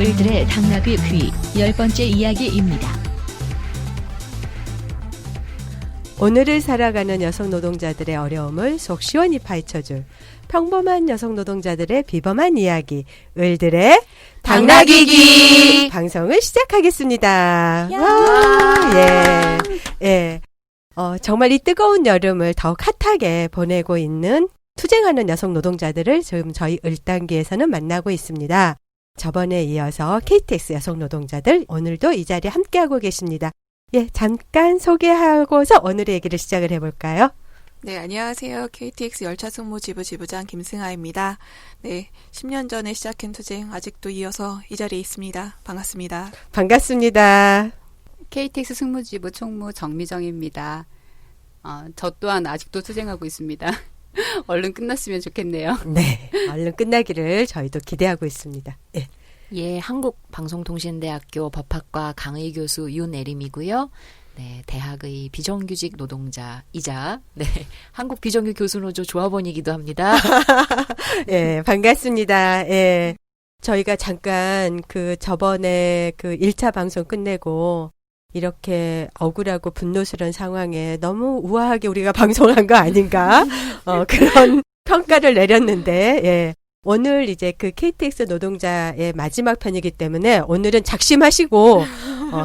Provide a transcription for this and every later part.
을들의 당나귀 귀 10번째 이야기입니다. 오늘을 살아가는 여성 노동자들의 어려움을 속 시원히 파헤쳐줄 평범한 여성 노동자들의 비범한 이야기, 을들의 당나귀기 방송을 시작하겠습니다. 와, 예, 예. 정말 이 뜨거운 여름을 더욱 핫하게 보내고 있는 투쟁하는 여성 노동자들을 지금 저희 을단기에서는 만나고 있습니다. 저번에 이어서 KTX 여성 노동자들 오늘도 이 자리에 함께하고 계십니다. 예, 잠깐 소개하고서 오늘의 얘기를 시작을 해볼까요? 네, 안녕하세요. KTX 열차 승무 지부 지부장 김승아입니다. 네, 10년 전에 시작한 투쟁 아직도 이어서 이 자리에 있습니다. 반갑습니다. 반갑습니다. KTX 승무지부 총무 정미정입니다. 저 또한 아직도 투쟁하고 있습니다. 얼른 끝났으면 좋겠네요. 네, 얼른 끝나기를 저희도 기대하고 있습니다. 예. 예, 한국방송통신대학교 법학과 강의 교수 윤애림이고요. 네, 대학의 비정규직 노동자이자 한국 비정규 교수노조 조합원이기도 합니다. 예, 반갑습니다. 예. 저희가 잠깐 저번에 1차 방송 끝내고 이렇게 억울하고 분노스러운 상황에 너무 우아하게 우리가 방송한 거 아닌가? 그런 평가를 내렸는데, 예. 오늘 이제 KTX 노동자의 마지막 편이기 때문에 오늘은 작심하시고,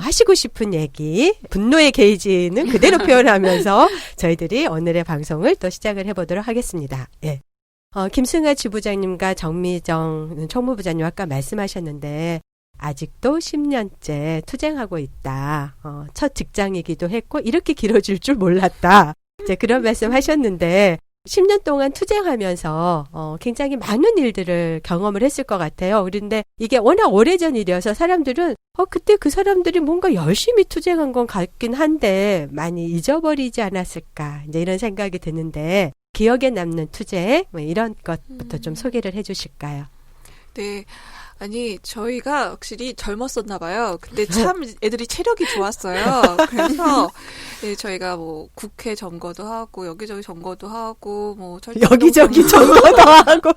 하시고 싶은 얘기, 분노의 게이지는 그대로 표현하면서 저희들이 오늘의 방송을 또 시작을 해보도록 하겠습니다. 예. 김승아 지부장님과 정미정 총무부장님 아까 말씀하셨는데, 아직도 10년째 투쟁하고 있다. 첫 직장이기도 했고 이렇게 길어질 줄 몰랐다. 이제 그런 말씀 하셨는데 10년 동안 투쟁하면서 굉장히 많은 일들을 경험을 했을 것 같아요. 그런데 이게 워낙 오래전 일이어서 사람들은 그때 그 사람들이 뭔가 열심히 투쟁한 건 같긴 한데 많이 잊어버리지 않았을까 이제 이런 생각이 드는데 기억에 남는 투쟁 이런 것부터 좀 소개를 해주실까요? 네. 아니, 저희가 확실히 젊었었나 봐요. 그때 참 애들이 체력이 좋았어요. 그래서 네, 저희가 뭐 국회 점거도 하고 여기저기 점거도 하고 뭐 여기저기 점거도 하고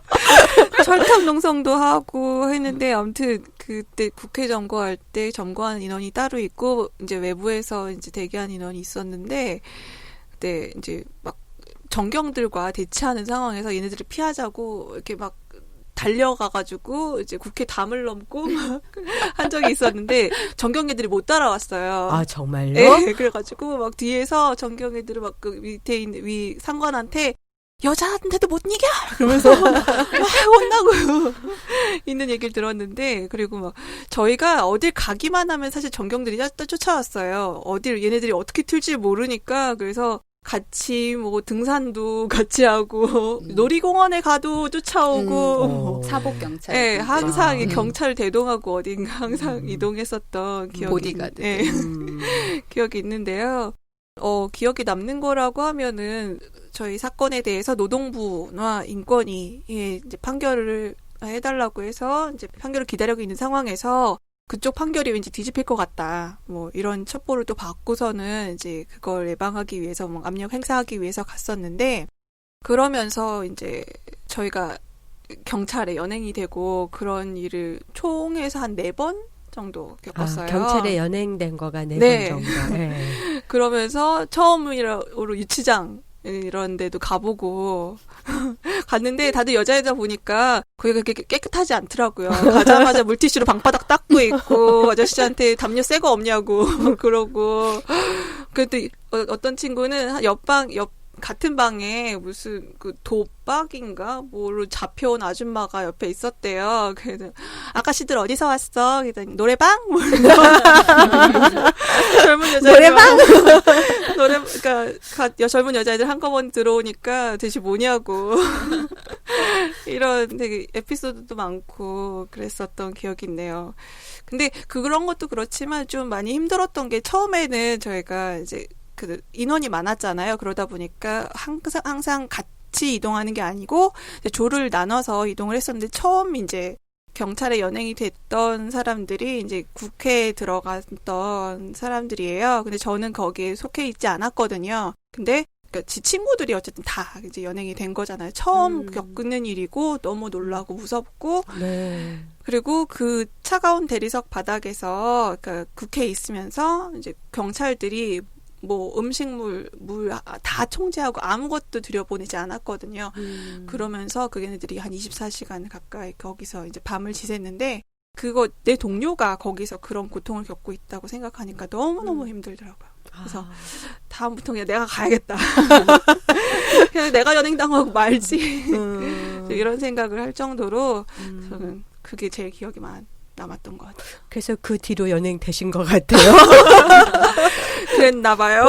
철탑 농성도 하고 했는데 아무튼 그때 국회 점거할 때 점거한 인원이 따로 있고 이제 외부에서 이제 대기한 인원이 있었는데 그때 이제 막 정경들과 대치하는 상황에서 얘네들을 피하자고 이렇게 막 달려가가지고 이제 국회 담을 넘고 한 적이 있었는데 정경애들이 못 따라왔어요. 아 정말요? 네, 그래가지고 막 뒤에서 정경애들을 막 밑에 있는 위 상관한테 여자한테도 못 이겨! 그러면서 막 혼나고 있는 얘기를 들었는데 그리고 막 저희가 어딜 가기만 하면 사실 정경들이 쫓아왔어요. 어딜 얘네들이 어떻게 튈지 모르니까 그래서 같이 뭐 등산도 같이 하고 놀이공원에 가도 쫓아오고 사복 경찰. 네, 항상 경찰 대동하고 어딘가 항상 이동했었던 기억이 보디가드. 네. 기억이 있는데요. 기억에 남는 거라고 하면은 저희 사건에 대해서 노동부나 인권위 이제 판결을 해달라고 해서 이제 판결을 기다리고 있는 상황에서 그쪽 판결이 왠지 뒤집힐 것 같다. 뭐 이런 첩보를 또 받고서는 이제 그걸 예방하기 위해서 뭐 압력 행사하기 위해서 갔었는데 그러면서 이제 저희가 경찰에 연행이 되고 그런 일을 총에서 한 4번 정도 겪었어요. 경찰에 연행된 거가 4번 네. 정도. 네. 그러면서 처음으로 유치장 이런 데도 가보고 갔는데 다들 여자애다 보니까 거기가 그렇게 깨끗하지 않더라고요. 가자마자 물티슈로 방바닥 닦고 있고 아저씨한테 담요 새 거 없냐고 그러고 그래도 어떤 친구는 옆 같은 방에 무슨 도박인가 뭐로 잡혀온 아줌마가 옆에 있었대요. 그래서 아가씨들 어디서 왔어? 그랬더니 노래방? 젊은 여자들 노래방? 그러니까 젊은 여자애들 한꺼번에 들어오니까 대체 뭐냐고 이런 되게 에피소드도 많고 그랬었던 기억이 있네요. 근데 그런 것도 그렇지만 좀 많이 힘들었던 게 처음에는 저희가 이제 인원이 많았잖아요. 그러다 보니까 항상 같이 이동하는 게 아니고 이제 조를 나눠서 이동을 했었는데 처음 이제 경찰에 연행이 됐던 사람들이 이제 국회에 들어갔던 사람들이에요. 근데 저는 거기에 속해 있지 않았거든요. 근데 그러니까 지 친구들이 어쨌든 다 이제 연행이 된 거잖아요. 처음 겪는 일이고 너무 놀라고 무섭고 네. 그리고 그 차가운 대리석 바닥에서 그 국회에 있으면서 이제 경찰들이 뭐 음식물, 물 다 통제하고 아무것도 들여보내지 않았거든요. 그러면서 그 걔네들이 한 24시간 가까이 거기서 이제 밤을 지샜는데 그거 내 동료가 거기서 그런 고통을 겪고 있다고 생각하니까 너무너무 힘들더라고요. 그래서 다음부터 그냥 내가 가야겠다. 그냥 내가 연행당하고 말지. 이런 생각을 할 정도로 저는 그게 제일 기억이 남았던 것 같아요. 그래서 그 뒤로 연행 되신 것 같아요. 그랬나 봐요.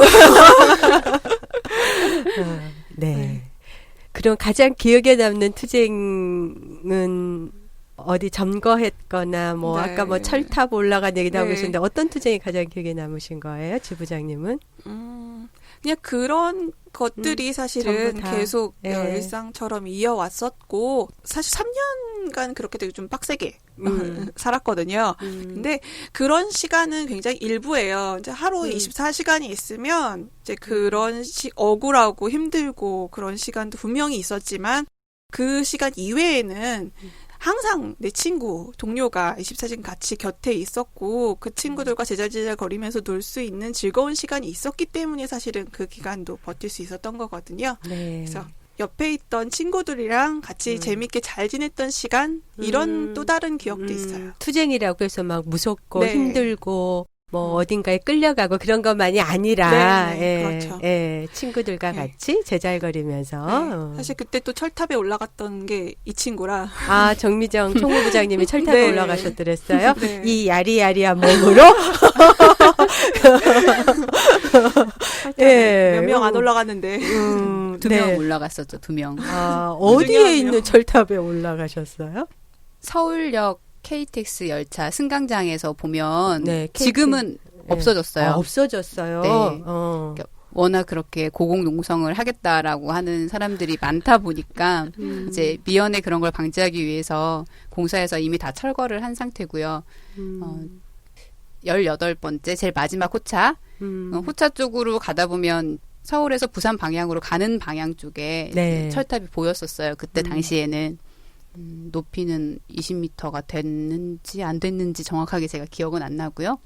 네. 그럼 가장 기억에 남는 투쟁은 어디 점거했거나 뭐 네. 아까 뭐 철탑 올라간 얘기 네. 나오셨는데 어떤 투쟁이 가장 기억에 남으신 거예요, 지부장님은? 그냥 그런 것들이 사실은 전부 다. 계속 예. 일상처럼 이어왔었고 사실 3년간 그렇게 되게 좀 빡세게 살았거든요. 근데 그런 시간은 굉장히 일부예요. 이제 하루에 24시간이 있으면 이제 그런 억울하고 힘들고 그런 시간도 분명히 있었지만 그 시간 이외에는 항상 내 친구, 동료가 24시간 같이 곁에 있었고 그 친구들과 제잘제잘 거리면서 놀 수 있는 즐거운 시간이 있었기 때문에 사실은 그 기간도 버틸 수 있었던 거거든요. 네. 그래서 옆에 있던 친구들이랑 같이 재밌게 잘 지냈던 시간 이런 또 다른 기억도 있어요. 투쟁이라고 해서 막 무섭고 네. 힘들고 뭐 어딘가에 끌려가고 그런 것만이 아니라 네, 그렇죠. 친구들과 네. 같이 제잘거리면서 사실 그때 또 철탑에 올라갔던 게 이 친구라 아 정미정 총무부장님이 철탑에 네. 올라가셨더랬어요. 네. 이 야리야리한 몸으로 예. 몇 명 안 올라갔는데 2명 네. 올라갔었죠. 2명. 아, 어디에 중요하네요. 있는 철탑에 올라가셨어요? 서울역 KTX 열차 승강장에서 보면 네, 지금은 네. 없어졌어요. 아, 없어졌어요. 네. 어. 워낙 그렇게 고공농성을 하겠다라고 하는 사람들이 많다 보니까 이제 미연에 그런 걸 방지하기 위해서 공사에서 이미 다 철거를 한 상태고요. 18번째 제일 마지막 호차. 호차 쪽으로 가다 보면 서울에서 부산 방향으로 가는 방향 쪽에 네. 철탑이 보였었어요. 그때 당시에는 높이는 20m가 됐는지 안 됐는지 정확하게 제가 기억은 안 나고요.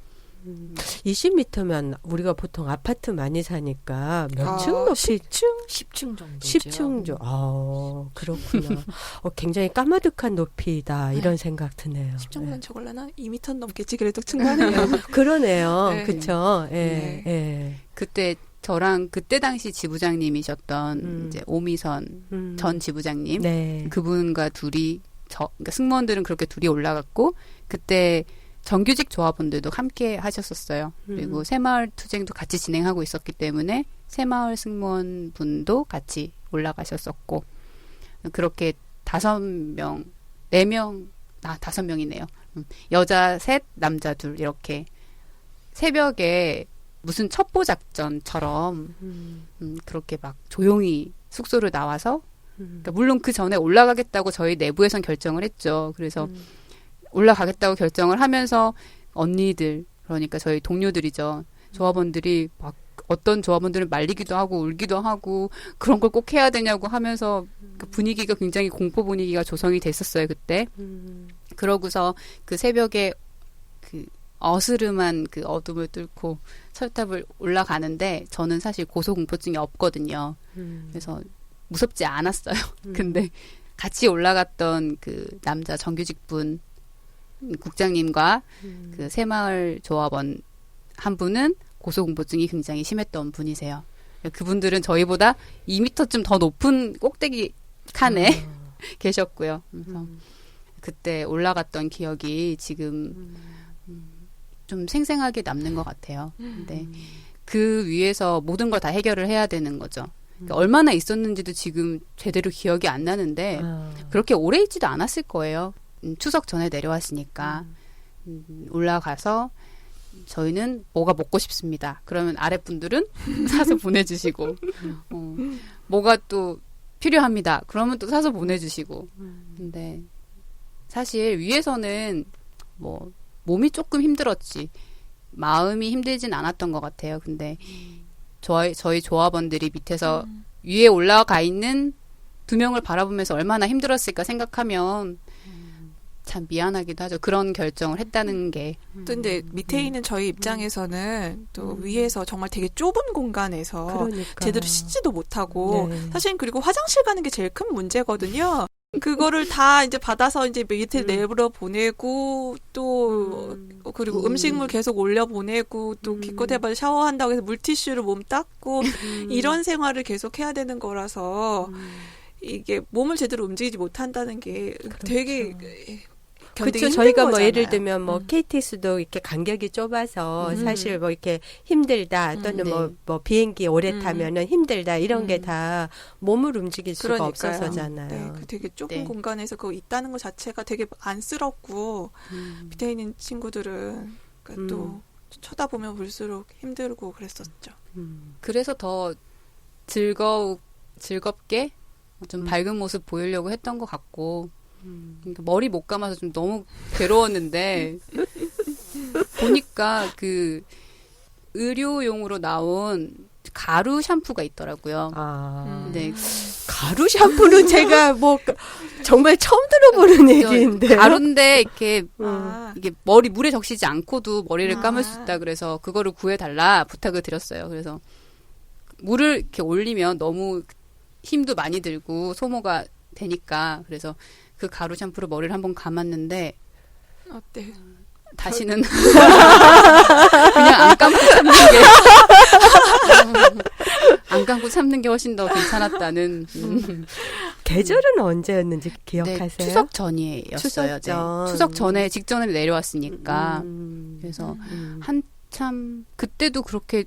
20m면 우리가 보통 아파트 많이 사니까 몇 층 아, 높이? 10층 정도죠. 10층 죠. 아, 그렇구나. 굉장히 까마득한 높이다 이런 생각 드네요. 10정도는 저걸려나 2m 넘겠지 그래도 충분해요. 그러네요. 네. 그렇죠. 예. 네. 예. 그때 저랑 그때 당시 지부장님이셨던 이제 오미선 전 지부장님 네. 그분과 둘이 그러니까 승무원들은 그렇게 둘이 올라갔고 그때 정규직 조합원들도 함께 하셨었어요. 그리고 새마을 투쟁도 같이 진행하고 있었기 때문에 새마을 승무원 분도 같이 올라가셨었고 그렇게 5명, 4명, 5명이네요. 여자 3, 남자 2 이렇게 새벽에 무슨 첩보 작전처럼 그렇게 막 조용히 숙소를 나와서 그러니까 물론 그 전에 올라가겠다고 저희 내부에선 결정을 했죠. 그래서 올라가겠다고 결정을 하면서 언니들 그러니까 저희 동료들이죠. 조합원들이 막 어떤 조합원들은 말리기도 하고 울기도 하고 그런 걸 꼭 해야 되냐고 하면서 그 분위기가 굉장히 공포 분위기가 조성이 됐었어요. 그때. 그러고서 그 새벽에 그 어스름한 그 어둠을 뚫고 철탑을 올라가는데 저는 사실 고소공포증이 없거든요. 그래서 무섭지 않았어요. 근데 같이 올라갔던 그 남자 정규직 분 국장님과 그 새마을 조합원 한 분은 고소공포증이 굉장히 심했던 분이세요. 그분들은 저희보다 2m쯤 더 높은 꼭대기 칸에 계셨고요. 그래서 그때 올라갔던 기억이 지금 좀 생생하게 남는 것 같아요. 근데 그 위에서 모든 걸 다 해결을 해야 되는 거죠. 그러니까 얼마나 있었는지도 지금 제대로 기억이 안 나는데 그렇게 오래 있지도 않았을 거예요. 추석 전에 내려왔으니까 올라가서 저희는 뭐가 먹고 싶습니다. 그러면 아랫분들은 사서 보내주시고 뭐가 또 필요합니다. 그러면 또 사서 보내주시고 근데 사실 위에서는 뭐 몸이 조금 힘들었지 마음이 힘들진 않았던 것 같아요. 근데 저희 조합원들이 밑에서 위에 올라가 있는 2명을 바라보면서 얼마나 힘들었을까 생각하면 참 미안하기도 하죠. 그런 결정을 했다는 게. 또 근데 밑에 있는 저희 입장에서는 또 위에서 정말 되게 좁은 공간에서 그러니까. 제대로 씻지도 못하고 네. 사실 그리고 화장실 가는 게 제일 큰 문제거든요. 그거를 다 이제 받아서 이제 밑에 내버려 보내고 또 그리고 음식물 계속 올려 보내고 또 기껏해봐야 샤워한다고 해서 물티슈로 몸 닦고 이런 생활을 계속 해야 되는 거라서 이게 몸을 제대로 움직이지 못한다는 게 되게 견디기 그렇죠. 힘든 저희가 뭐 거잖아요. 예를 들면 뭐 KTX도 이렇게 간격이 좁아서 사실 뭐 이렇게 힘들다 또는 네. 뭐 비행기 오래 타면은 힘들다 이런 게 다 몸을 움직일 수가 그러니까요. 없어서잖아요. 네, 그 되게 좁은 네. 공간에서 그거 있다는 것 자체가 되게 안쓰럽고 밑에 있는 친구들은 그러니까 또 쳐다보면 볼수록 힘들고 그랬었죠. 그래서 더 즐겁게 좀 밝은 모습 보이려고 했던 것 같고 그러니까 머리 못 감아서 좀 너무 괴로웠는데 보니까 그 의료용으로 나온 가루 샴푸가 있더라고요. 아. 네, 가루 샴푸는 제가 뭐 정말 처음 들어보는 얘기인데. 가루인데 이렇게 아, 이게 머리 물에 적시지 않고도 머리를 감을 수 아. 있다 그래서 그거를 구해달라 부탁을 드렸어요. 그래서 물을 이렇게 올리면 너무 힘도 많이 들고 소모가 되니까 그래서 그 가루 샴푸로 머리를 한번 감았는데 어때? 다시는 그냥 안 감고 참는 게 안 감고 참는 게 훨씬 더 괜찮았다는 계절은 언제였는지 기억하세요? 네, 추석 전이었어요. 추석 전. 네. 추석 전에 직전에 내려왔으니까 그래서 음. 한참 그때도 그렇게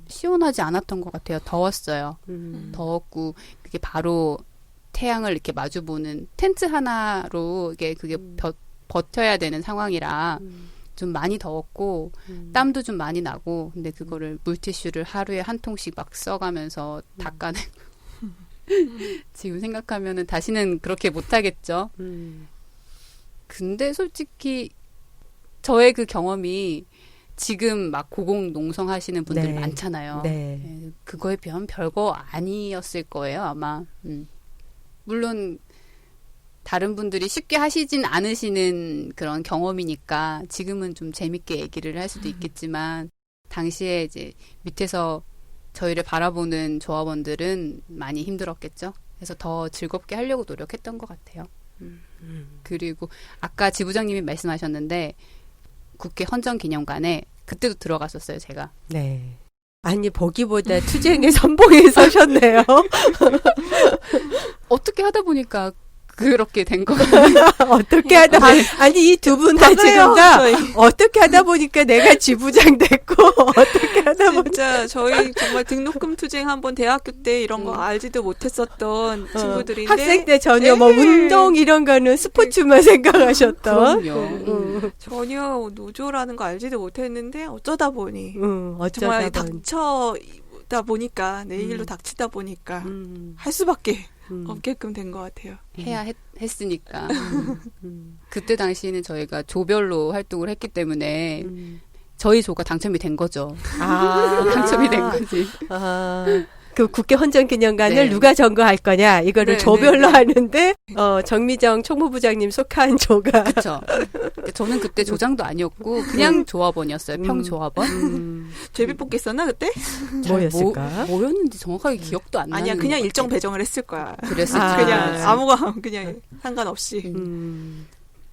시원하지 않았던 것 같아요. 더웠어요. 더웠고 그게 바로 태양을 이렇게 마주보는 텐트 하나로 이게 그게 버텨야 되는 상황이라 좀 많이 더웠고 땀도 좀 많이 나고 근데 그거를 물티슈를 하루에 한 통씩 막 써가면서 닦아내고 지금 생각하면은 다시는 그렇게 못하겠죠. 근데 솔직히 저의 그 경험이 지금 막 고공농성 하시는 분들 네. 많잖아요. 네. 예, 그거에 비하면 별거 아니었을 거예요, 아마. 물론 다른 분들이 쉽게 하시진 않으시는 그런 경험이니까 지금은 좀 재밌게 얘기를 할 수도 있겠지만 당시에 이제 밑에서 저희를 바라보는 조합원들은 많이 힘들었겠죠. 그래서 더 즐겁게 하려고 노력했던 것 같아요. 그리고 아까 지부장님이 말씀하셨는데 국회 헌정기념관에 그때도 들어갔었어요, 제가. 네. 아니 보기보다 투쟁의 선봉에 서셨네요. 어떻게 하다 보니까 그렇게 된 거 같아요. 어떻게 하다 아니 이 두 분 다 지금 다 저희. 어떻게 하다 보니까 내가 지부장 됐고 어떻게 하다 보니까 진짜 저희 정말 등록금 투쟁 한번 대학교 때 이런 거 알지도 못했었던 친구들인데 학생 때 전혀 뭐 네. 운동 이런 거는 스포츠만 생각하셨던. 그럼요. 전혀 노조라는 거 알지도 못했는데 어쩌다 보니 어쩌다 정말 보니. 닥쳐다 보니까 내 일로 닥치다 보니까 할 수밖에 없게끔 된 것 같아요. 해야 했으니까. 그때 당시에는 저희가 조별로 활동을 했기 때문에 저희 조가 당첨이 된 거죠. 당첨이 된 거지. 그 국회 헌정기념관을 네. 누가 점거할 거냐 이거를 네, 조별로 네, 네. 하는데 정미정 총무부장님 속한 조가 그렇죠. 저는 그때 조장도 아니었고 그냥 조합원이었어요. 평조합원. 제비뽑기 했었나 그때? 뭐였을까? 뭐였는지 정확하게 기억도 안 나는 아니야 그냥 것 일정 같아요. 배정을 했을 거야. 그랬었죠. 그냥 아무거나 그냥 상관없이.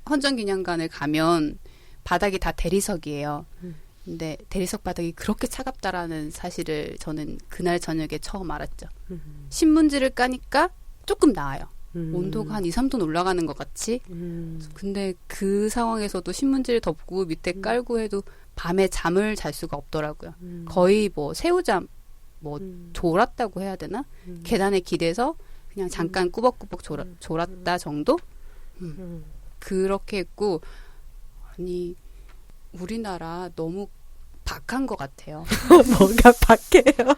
헌정기념관을 가면 바닥이 다 대리석이에요. 근데 대리석 바닥이 그렇게 차갑다라는 사실을 저는 그날 저녁에 처음 알았죠. 신문지를 까니까 조금 나아요. 온도가 한 2, 3도 올라가는 것 같이. 근데 그 상황에서도 신문지를 덮고 밑에 깔고 해도 밤에 잠을 잘 수가 없더라고요. 거의 뭐 새우잠, 뭐 졸았다고 해야 되나? 계단에 기대서 그냥 잠깐 꾸벅꾸벅 졸았다 정도? 그렇게 했고, 아니, 우리나라 너무 박한 것 같아요. 뭐가 박해요?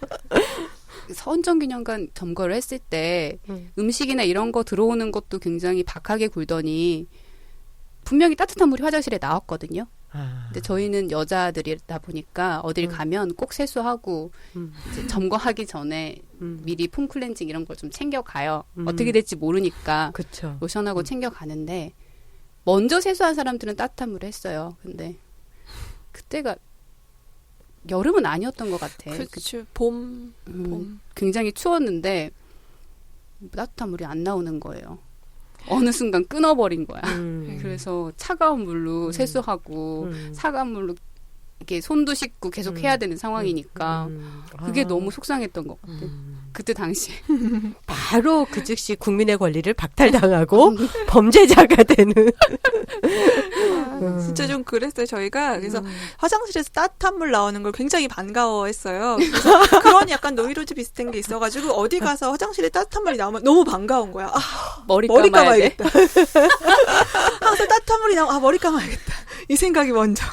헌정기념관 점거를 했을 때 음식이나 이런 거 들어오는 것도 굉장히 박하게 굴더니 분명히 따뜻한 물이 화장실에 나왔거든요. 근데 저희는 여자들이다 보니까 어딜 가면 꼭 세수하고 이제 점거하기 전에 미리 폼클렌징 이런 걸 좀 챙겨가요. 어떻게 될지 모르니까 그렇죠. 로션하고 챙겨가는데 먼저 세수한 사람들은 따뜻한 물을 했어요. 근데 그때가 여름은 아니었던 것 같아. 그렇죠. 봄. 굉장히 추웠는데 따뜻한 물이 안 나오는 거예요. 어느 순간 끊어버린 거야. 그래서 차가운 물로 세수하고 차가운 물로 이렇게 손도 씻고 계속 해야 되는 상황이니까 그게 너무 속상했던 것 같아. 그때 당시에. 바로 그 즉시 국민의 권리를 박탈당하고 범죄자가 되는. 진짜 좀 그랬어요, 저희가. 그래서 화장실에서 따뜻한 물 나오는 걸 굉장히 반가워했어요. 그래서 그런 약간 노이로즈 비슷한 게 있어가지고 어디 가서 화장실에 따뜻한 물이 나오면 너무 반가운 거야. 아, 머리 머리 감아야 돼. 감아야겠다. 항상 따뜻한 물이 나오면 머리 감아야겠다. 이 생각이 먼저.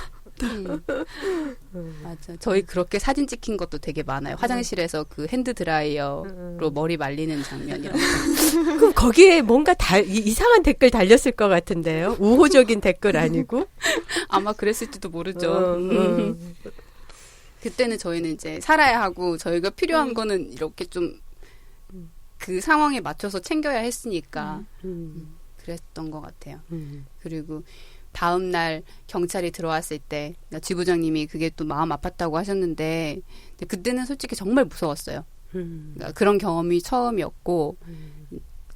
맞아. 저희 그렇게 사진 찍힌 것도 되게 많아요. 화장실에서 그 핸드 드라이어로 머리 말리는 장면이라고. 그럼 거기에 뭔가 이상한 댓글 달렸을 것 같은데요. 우호적인 댓글 아니고. 아마 그랬을지도 모르죠. 그때는 저희는 이제 살아야 하고 저희가 필요한 거는 이렇게 좀 그 상황에 맞춰서 챙겨야 했으니까 그랬던 것 같아요. 그리고 다음 날 경찰이 들어왔을 때 지부장님이 그게 또 마음 아팠다고 하셨는데 그때는 솔직히 정말 무서웠어요. 그러니까 그런 경험이 처음이었고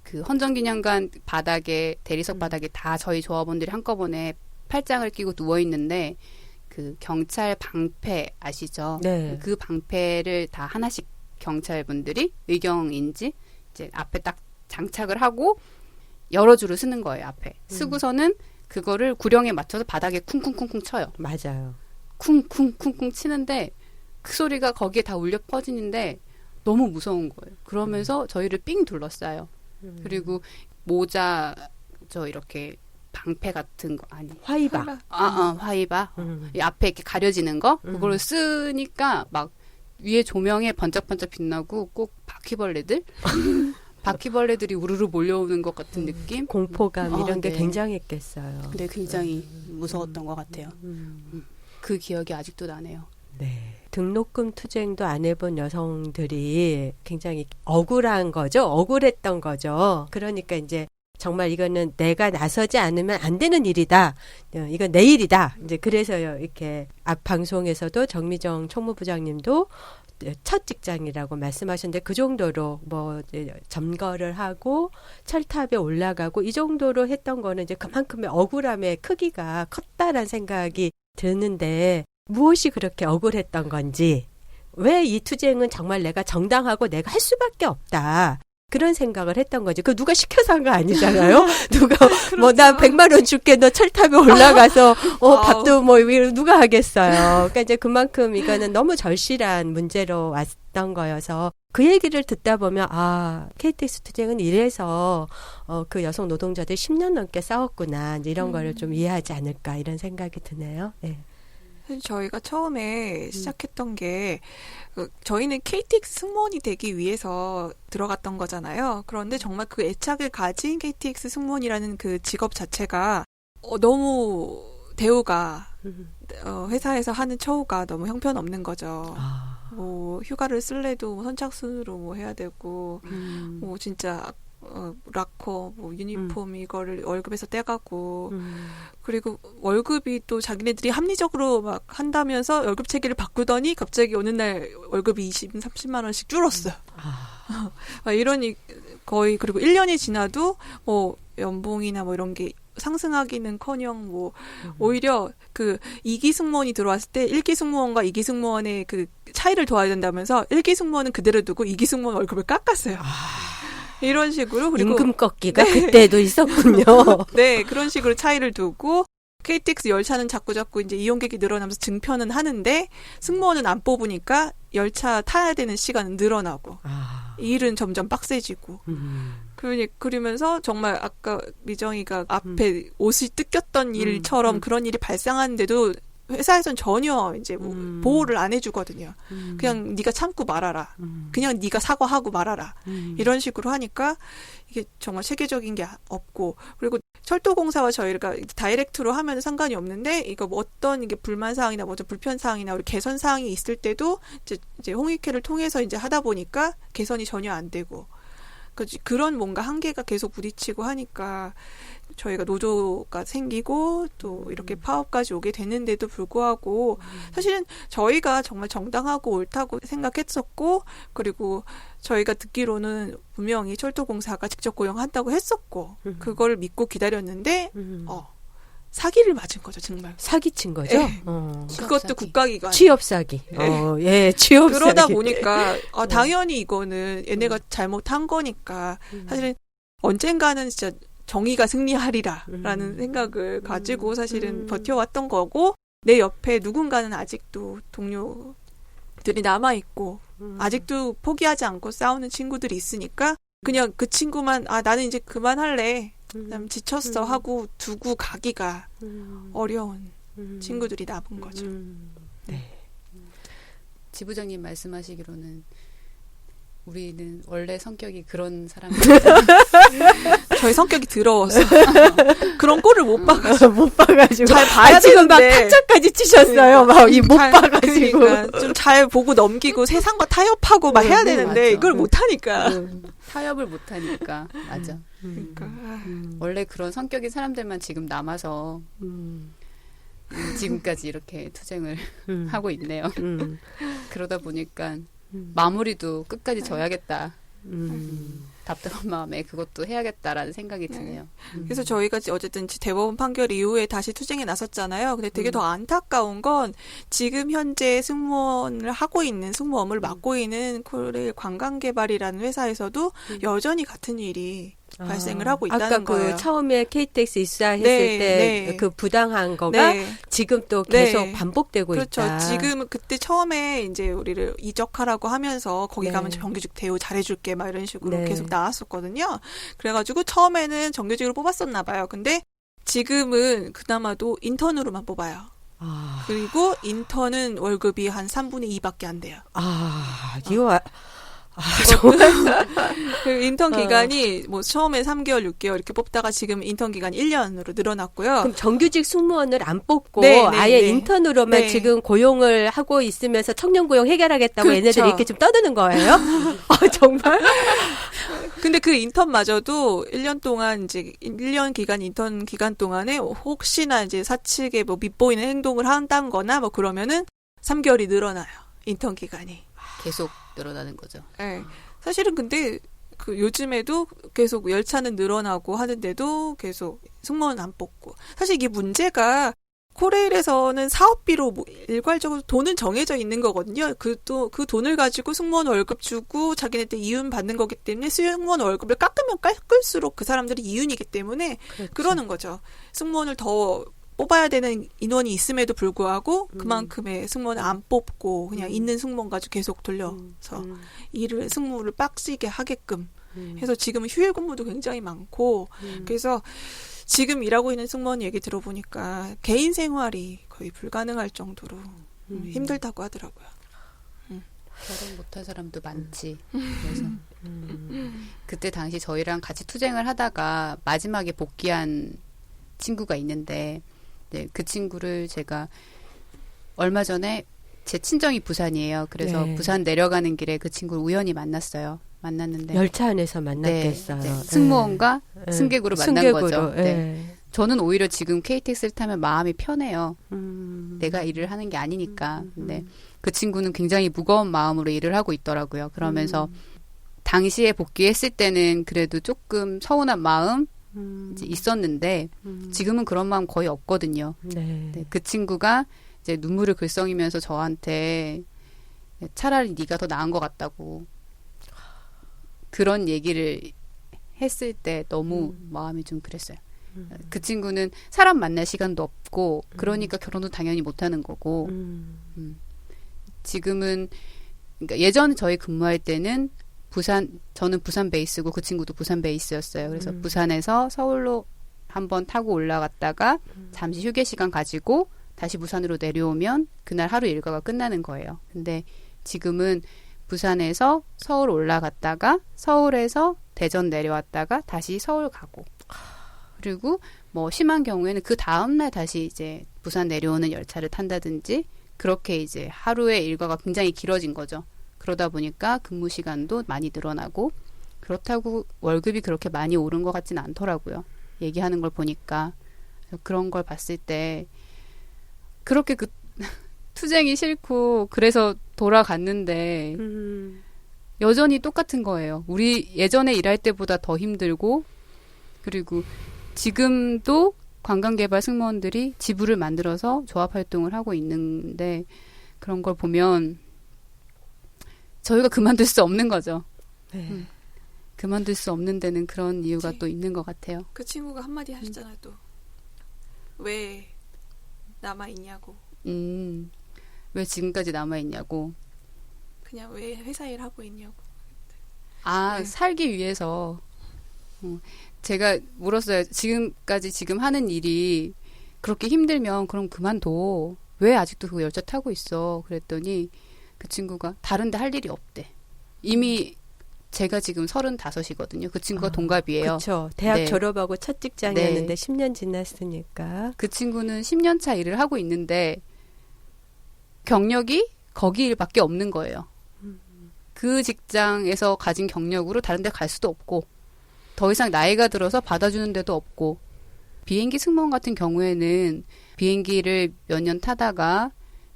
그 헌정기념관 바닥에 대리석 바닥에 다 저희 조합원들이 한꺼번에 팔짱을 끼고 누워 있는데 그 경찰 방패 아시죠? 네. 그 방패를 다 하나씩 경찰분들이 의경인지 이제 앞에 딱 장착을 하고 여러 줄을 쓰는 거예요. 앞에 쓰고서는 그거를 구령에 맞춰서 바닥에 쿵쿵쿵쿵 쳐요. 맞아요. 쿵쿵쿵쿵 치는데 그 소리가 거기에 다 울려 퍼지는데 너무 무서운 거예요. 그러면서 저희를 삥 둘러싸요. 그리고 모자 저 이렇게 방패 같은 거 아니 화이바. 화이바. 이 앞에 이렇게 가려지는 거 그걸 쓰니까 막 위에 조명에 번쩍번쩍 빛나고 꼭 바퀴벌레들이 우르르 몰려오는 것 같은 느낌? 공포감 이런 게 네. 굉장했겠어요. 근데 굉장히 무서웠던 것 같아요. 그 기억이 아직도 나네요. 네. 등록금 투쟁도 안 해본 여성들이 굉장히 억울한 거죠. 억울했던 거죠. 그러니까 이제 정말 이거는 내가 나서지 않으면 안 되는 일이다. 이건 내 일이다. 이제 그래서요. 이렇게 앞 방송에서도 정미정 총무부장님도 첫 직장이라고 말씀하셨는데 그 정도로 뭐 점거를 하고 철탑에 올라가고 이 정도로 했던 거는 이제 그만큼의 억울함의 크기가 컸다라는 생각이 드는데 무엇이 그렇게 억울했던 건지 왜 이 투쟁은 정말 내가 정당하고 내가 할 수밖에 없다. 그런 생각을 했던 거지. 그 누가 시켜서 한 거 아니잖아요. 누가 뭐 나 100만 원 줄게 너 철탑에 올라가서 밥도 뭐 누가 하겠어요. 그러니까 이제 그만큼 이거는 너무 절실한 문제로 왔던 거여서 그 얘기를 듣다 보면 KTX 투쟁은 이래서 그 여성 노동자들이 10년 넘게 싸웠구나. 이제 이런 거를 좀 이해하지 않을까 이런 생각이 드네요. 네. 저희가 처음에 시작했던 게 저희는 KTX 승무원이 되기 위해서 들어갔던 거잖아요. 그런데 정말 그 애착을 가진 KTX 승무원이라는 그 직업 자체가 너무 대우가 회사에서 하는 처우가 너무 형편없는 거죠. 뭐 휴가를 쓸래도 뭐 선착순으로 뭐 해야 되고 뭐 진짜 락커, 뭐 유니폼 이거를 월급에서 떼가고 그리고 월급이 또 자기네들이 합리적으로 막 한다면서 월급 체계를 바꾸더니 갑자기 어느 날 월급이 30만 원씩 줄었어요. 이러니 거의 그리고 1년이 지나도 뭐 연봉이나 뭐 이런 게 상승하기는커녕 뭐 오히려 그 2기 승무원이 들어왔을 때 1기 승무원과 2기 승무원의 그 차이를 도와야 된다면서 1기 승무원은 그대로 두고 2기 승무원 월급을 깎았어요. 이런 식으로 그리고 임금 꺾기가 그때도 있었군요. 네, 그런 식으로 차이를 두고 KTX 열차는 자꾸 이제 이용객이 늘어나면서 증편은 하는데 승무원은 안 뽑으니까 열차 타야 되는 시간은 늘어나고 일은 점점 빡세지고 그러면서 정말 아까 미정이가 앞에 옷이 뜯겼던 일처럼 그런 일이 발생하는데도 회사에서는 전혀 이제 뭐 보호를 안 해주거든요. 그냥 네가 참고 말아라. 그냥 네가 사과하고 말아라. 이런 식으로 하니까 이게 정말 체계적인 게 없고 그리고 철도공사와 저희가 다이렉트로 하면 상관이 없는데 이거 뭐 어떤 이게 불만 사항이나 뭐 불편 사항이나 우리 개선 사항이 있을 때도 이제 홍익회를 통해서 이제 하다 보니까 개선이 전혀 안 되고 그런 뭔가 한계가 계속 부딪히고 하니까 저희가 노조가 생기고 또 이렇게 파업까지 오게 됐는데도 불구하고 사실은 저희가 정말 정당하고 옳다고 생각했었고 그리고 저희가 듣기로는 분명히 철도공사가 직접 고용한다고 했었고 그걸 믿고 기다렸는데 사기를 맞은 거죠 정말. 사기친 거죠? 네. 그것도 사기. 국가기관. 취업 사기. 예, 취업 사기. 그러다 보니까 당연히 이거는 얘네가 잘못한 거니까 사실은 언젠가는 진짜 정의가 승리하리라라는 생각을 가지고 사실은 버텨왔던 거고 내 옆에 누군가는 아직도 동료들이 남아있고 아직도 포기하지 않고 싸우는 친구들이 있으니까 그냥 그 친구만 나는 이제 그만할래 난 지쳤어 하고 두고 가기가 어려운 친구들이 남은 거죠. 네. 지부장님 말씀하시기로는 우리는 원래 성격이 그런 사람이 저희 성격이 더러워서 그런 꼴을 못 봐가지고 못 봐가지고. 잘 봐야 지금 막 되는데. 타짜까지 치셨어요. 막 이 못 봐가지고. 그러니까 좀 잘 보고 넘기고 세상과 타협하고 막 해야 되는데 맞아. 이걸 못 하니까. 타협을 못하니까 맞아. 그러니까 원래 그런 성격인 사람들만 지금 남아서 지금까지 이렇게 투쟁을 하고 있네요. 그러다 보니까 마무리도 끝까지 져야겠다. 답답한 마음에 그것도 해야겠다라는 생각이 드네요. 그래서 저희가 어쨌든 대법원 판결 이후에 다시 투쟁에 나섰잖아요. 근데 되게 더 안타까운 건 지금 현재 승무원을 하고 있는 승무원을 맡고 있는 코레일 관광개발이라는 회사에서도 여전히 같은 일이 발생을 하고 있다는 아까 거예요. 그 처음에 KTX 입사했을 네, 때 네. 그 부당한 거가 네. 지금 또 계속 네. 반복되고 그렇죠. 있다. 지금 그때 처음에 이제 우리를 이적하라고 하면서 거기 네. 가면 정규직 대우 잘해줄게 막 이런 식으로 네. 계속 나왔었거든요. 그래가지고 처음에는 정규직으로 뽑았었나 봐요. 근데 지금은 그나마도 인턴으로만 뽑아요. 그리고 인턴은 월급이 한 3분의 2밖에 안 돼요. 이거 정말 그 인턴 기간이 뭐 처음에 3개월, 6개월 이렇게 뽑다가 지금 인턴 기간이 1년으로 늘어났고요. 그럼 정규직 승무원을 안 뽑고 네, 네, 아예 네. 인턴으로만 네. 지금 고용을 하고 있으면서 청년 고용 해결하겠다고 그렇죠. 얘네들이 이렇게 좀 떠드는 거예요? 정말? 근데 그 인턴마저도 1년 동안 이제 1년 기간 인턴 기간 동안에 혹시나 이제 사측에 뭐 밉보이는 행동을 한다거나 뭐 그러면은 3개월이 늘어나요. 인턴 기간이. 계속 늘어나는 거죠. 네. 사실은 근데 그 요즘에도 계속 열차는 늘어나고 하는데도 계속 승무원 안 뽑고. 사실 이게 문제가 코레일에서는 사업비로 뭐 일괄적으로 돈은 정해져 있는 거거든요. 그 돈을 가지고 승무원 월급 주고 자기네들 이윤 받는 거기 때문에 승무원 월급을 깎으면 깎을수록 그 사람들이 이윤이기 때문에 그렇죠. 그러는 거죠. 승무원을 더 뽑아야 되는 인원이 있음에도 불구하고 그만큼의 승무원을 안 뽑고 그냥 있는 승무원 가지고 계속 돌려서 일을 승무를 빡시게 하게끔 해서 지금은 휴일 근무도 굉장히 많고 그래서 지금 일하고 있는 승무원 얘기 들어보니까 개인 생활이 거의 불가능할 정도로 힘들다고 하더라고요. 결혼 못한 사람도 많지. 그래서 그때 당시 저희랑 같이 투쟁을 하다가 마지막에 복귀한 친구가 있는데 네, 그 친구를 제가 얼마 전에 제 친정이 부산이에요. 그래서 네. 부산 내려가는 길에 그 친구를 우연히 만났어요. 만났는데 열차 안에서 만났겠어요. 네, 승무원과 네. 승객으로 만난 승객으로, 거죠. 네. 네. 저는 오히려 지금 KTX를 타면 마음이 편해요. 음. 내가 일을 하는 게 아니니까. 근데 그 친구는 굉장히 무거운 마음으로 일을 하고 있더라고요. 그러면서 당시에 복귀했을 때는 그래도 조금 서운한 마음 이제 있었는데 지금은 그런 마음 거의 없거든요. 네. 네, 그 친구가 이제 눈물을 글썽이면서 저한테 차라리 네가 더 나은 것 같다고 그런 얘기를 했을 때 너무 마음이 좀 그랬어요. 그 친구는 사람 만날 시간도 없고 그러니까 결혼도 당연히 못하는 거고 지금은 그러니까 예전 저희 근무할 때는 저는 부산 베이스고 그 친구도 부산 베이스였어요. 그래서 부산에서 서울로 한번 타고 올라갔다가 잠시 휴게 시간 가지고 다시 부산으로 내려오면 그날 하루 일과가 끝나는 거예요. 근데 지금은 부산에서 서울 올라갔다가 서울에서 대전 내려왔다가 다시 서울 가고 그리고 뭐 심한 경우에는 그 다음날 다시 이제 부산 내려오는 열차를 탄다든지 그렇게 이제 하루의 일과가 굉장히 길어진 거죠. 그러다 보니까 근무 시간도 많이 늘어나고 그렇다고 월급이 그렇게 많이 오른 것 같진 않더라고요. 얘기하는 걸 보니까. 그런 걸 봤을 때 그렇게 그 투쟁이 싫고 그래서 돌아갔는데 여전히 똑같은 거예요. 우리 예전에 일할 때보다 더 힘들고 그리고 지금도 관광개발 승무원들이 지부를 만들어서 조합 활동을 하고 있는데 그런 걸 보면 저희가 그만둘 수 없는 거죠. 네. 그만둘 수 없는 데는 그런 이유가 그치. 또 있는 것 같아요. 그 친구가 한마디 하셨잖아요, 또. 왜 남아있냐고. 왜 지금까지 남아있냐고. 그냥 왜 회사 일 하고 있냐고. 네. 살기 위해서. 제가 물었어요. 지금 하는 일이 그렇게 힘들면 그럼 그만둬. 왜 아직도 그 열차 타고 있어? 그랬더니 그 친구가 다른 데 할 일이 없대. 이미 제가 지금 35이거든요. 그 친구가 동갑이에요. 그렇죠. 대학 네. 졸업하고 첫 직장이었는데 네. 10년 지났으니까. 그 친구는 10년 차 일을 하고 있는데 경력이 거기 일밖에 없는 거예요. 그 직장에서 가진 경력으로 다른 데 갈 수도 없고 더 이상 나이가 들어서 받아주는 데도 없고 비행기 승무원 같은 경우에는 비행기를 몇 년 타다가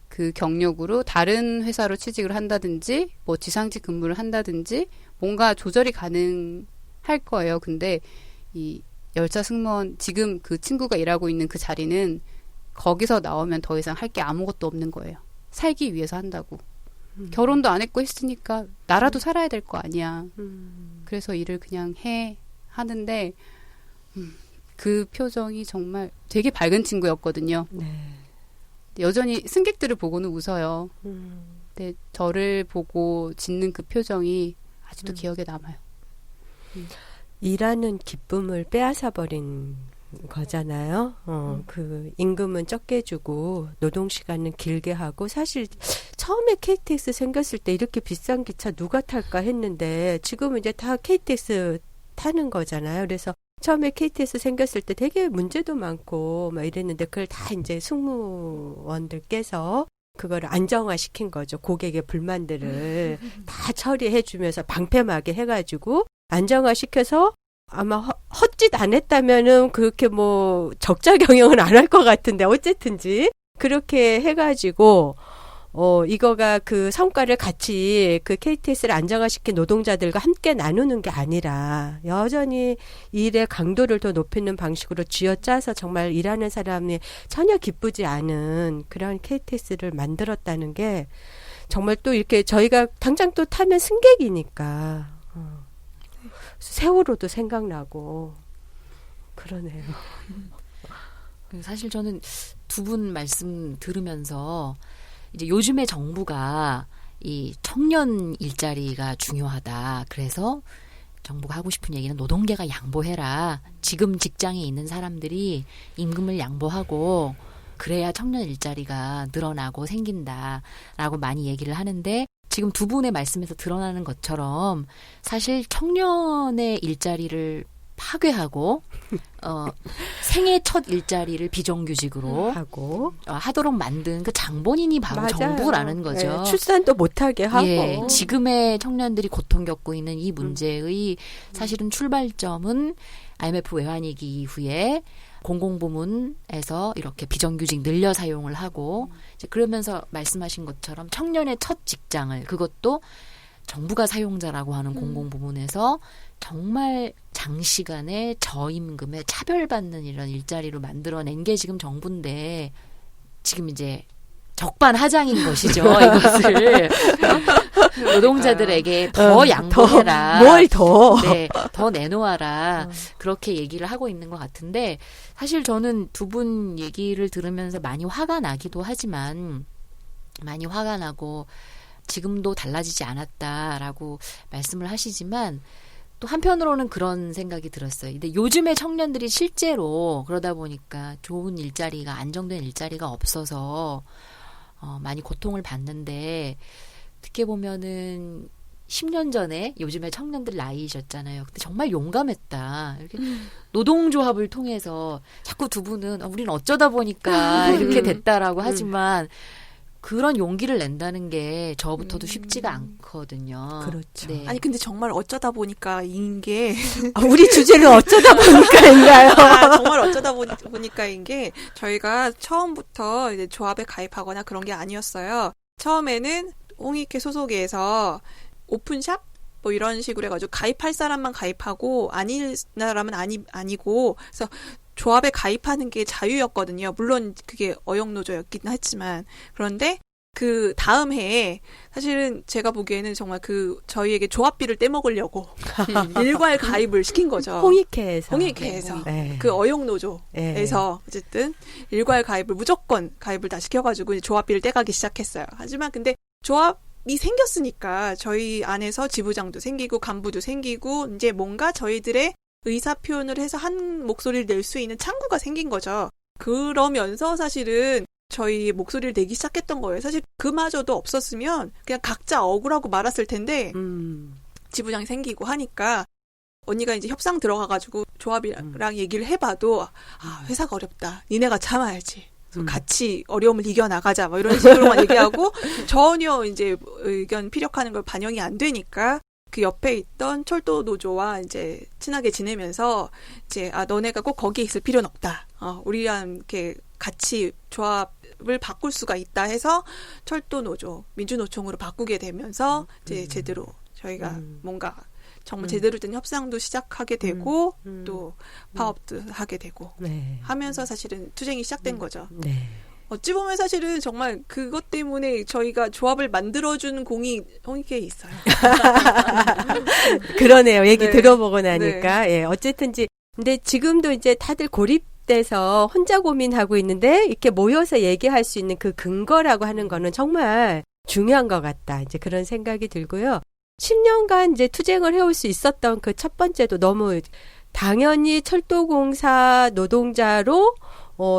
그 경력으로 다른 회사로 취직을 한다든지 뭐 지상직 근무를 한다든지 뭔가 조절이 가능할 거예요. 근데 이 열차 승무원 지금 그 친구가 일하고 있는 그 자리는 거기서 나오면 더 이상 할 게 아무것도 없는 거예요. 살기 위해서 한다고. 결혼도 안 했고 했으니까 나라도 살아야 될 거 아니야. 그래서 일을 그냥 하는데 그 표정이 정말 되게 밝은 친구였거든요. 네. 여전히 승객들을 보고는 웃어요. 근데 저를 보고 짓는 그 표정이 아직도 기억에 남아요. 일하는 기쁨을 빼앗아 버린 거잖아요. 그 임금은 적게 주고 노동 시간은 길게 하고 사실 처음에 KTX 생겼을 때 이렇게 비싼 기차 누가 탈까 했는데 지금은 이제 다 KTX 타는 거잖아요. 그래서 처음에 KTX 생겼을 때 되게 문제도 많고 막 이랬는데 그걸 다 이제 승무원들께서 그거를 안정화시킨 거죠. 고객의 불만들을 다 처리해 주면서 방패막이 해가지고 안정화시켜서 아마 헛짓 안 했다면은 그렇게 뭐 적자 경영은 안 할 것 같은데 어쨌든지 그렇게 해가지고 이거가 그 성과를 같이 그 KTX를 안정화시킨 노동자들과 함께 나누는 게 아니라 여전히 일의 강도를 더 높이는 방식으로 쥐어짜서 정말 일하는 사람이 전혀 기쁘지 않은 그런 KTX를 만들었다는 게 정말 또 이렇게 저희가 당장 또 타면 승객이니까 세월호도 생각나고 그러네요. 사실 저는 두 분 말씀 들으면서 이제 요즘에 정부가 이 청년 일자리가 중요하다. 그래서 정부가 하고 싶은 얘기는 노동계가 양보해라. 지금 직장에 있는 사람들이 임금을 양보하고 그래야 청년 일자리가 늘어나고 생긴다라고 많이 얘기를 하는데 지금 두 분의 말씀에서 드러나는 것처럼 사실 청년의 일자리를 파괴하고 생애 첫 일자리를 비정규직으로 하고 하도록 만든 그 장본인이 바로 맞아요. 정부라는 거죠. 네, 출산도 못하게 하고 예, 지금의 청년들이 고통 겪고 있는 이 문제의 사실은 출발점은 IMF 외환위기 이후에 공공부문에서 이렇게 비정규직 늘려 사용을 하고 이제 그러면서 말씀하신 것처럼 청년의 첫 직장을 그것도 정부가 사용자라고 하는 공공부문에서 정말 장시간의 저임금에 차별받는 이런 일자리로 만들어낸 게 지금 정부인데 지금 이제 적반하장인 것이죠. 이것을 노동자들에게 더 양보해라. 뭘 더. 네, 더 내놓아라. 그렇게 얘기를 하고 있는 것 같은데 사실 저는 두 분 얘기를 들으면서 많이 화가 나기도 하지만 많이 화가 나고 지금도 달라지지 않았다라고 말씀을 하시지만 또 한편으로는 그런 생각이 들었어요. 근데 요즘의 청년들이 실제로 그러다 보니까 좋은 일자리가 안정된 일자리가 없어서 많이 고통을 받는데 어떻게 보면은 10년 전에 요즘에 청년들 나이셨잖아요. 근데 정말 용감했다. 이렇게 노동조합을 통해서 자꾸 두 분은 우리는 어쩌다 보니까 이렇게 됐다라고 하지만 그런 용기를 낸다는 게 저부터도 쉽지가 않거든요. 그렇죠. 네. 아니 근데 정말 어쩌다 보니까 인 게 우리 주제는 어쩌다 보니까인가요? 정말 어쩌다 보니까인 게 저희가 처음부터 이제 조합에 가입하거나 그런 게 아니었어요. 처음에는 홍익회 소속에서 오픈샵 뭐 이런 식으로 해가지고 가입할 사람만 가입하고 아닐 사람은 아니고 그래서 조합에 가입하는 게 자유였거든요. 물론 그게 어영노조였긴 했지만 그런데 그 다음 해에 사실은 제가 보기에는 정말 그 저희에게 조합비를 떼먹으려고 일괄 가입을 시킨 거죠. 홍익회에서. 그 어영노조에서 네. 어쨌든 일괄 가입을 무조건 가입을 다 시켜가지고 이제 조합비를 떼가기 시작했어요. 하지만 근데 조합이 생겼으니까 저희 안에서 지부장도 생기고 간부도 생기고 이제 뭔가 저희들의 의사 표현을 해서 한 목소리를 낼 수 있는 창구가 생긴 거죠. 그러면서 사실은 저희 목소리를 내기 시작했던 거예요. 사실 그마저도 없었으면 그냥 각자 억울하고 말았을 텐데 지부장이 생기고 하니까 언니가 이제 협상 들어가가지고 조합이랑 얘기를 해봐도 회사가 어렵다. 니네가 참아야지. 같이 어려움을 이겨나가자. 뭐 이런 식으로만 얘기하고 전혀 이제 의견 피력하는 걸 반영이 안 되니까 그 옆에 있던 철도 노조와 이제 친하게 지내면서 이제 너네가 꼭 거기에 있을 필요는 없다. 우리랑 이렇게 같이 조합을 바꿀 수가 있다 해서 철도 노조 민주노총으로 바꾸게 되면서 이제 제대로 저희가 뭔가 정말 제대로 된 협상도 시작하게 되고 또 파업도 하게 되고 네. 하면서 사실은 투쟁이 시작된 거죠. 네. 어찌 보면 사실은 정말 그것 때문에 저희가 조합을 만들어준 공이 홍익회에 있어요. 그러네요. 얘기 네. 들어보고 나니까. 예, 어쨌든지. 근데 지금도 이제 다들 고립돼서 혼자 고민하고 있는데 이렇게 모여서 얘기할 수 있는 그 근거라고 하는 거는 정말 중요한 것 같다. 이제 그런 생각이 들고요. 10년간 이제 투쟁을 해올 수 있었던 그 첫 번째도 너무 당연히 철도공사 노동자로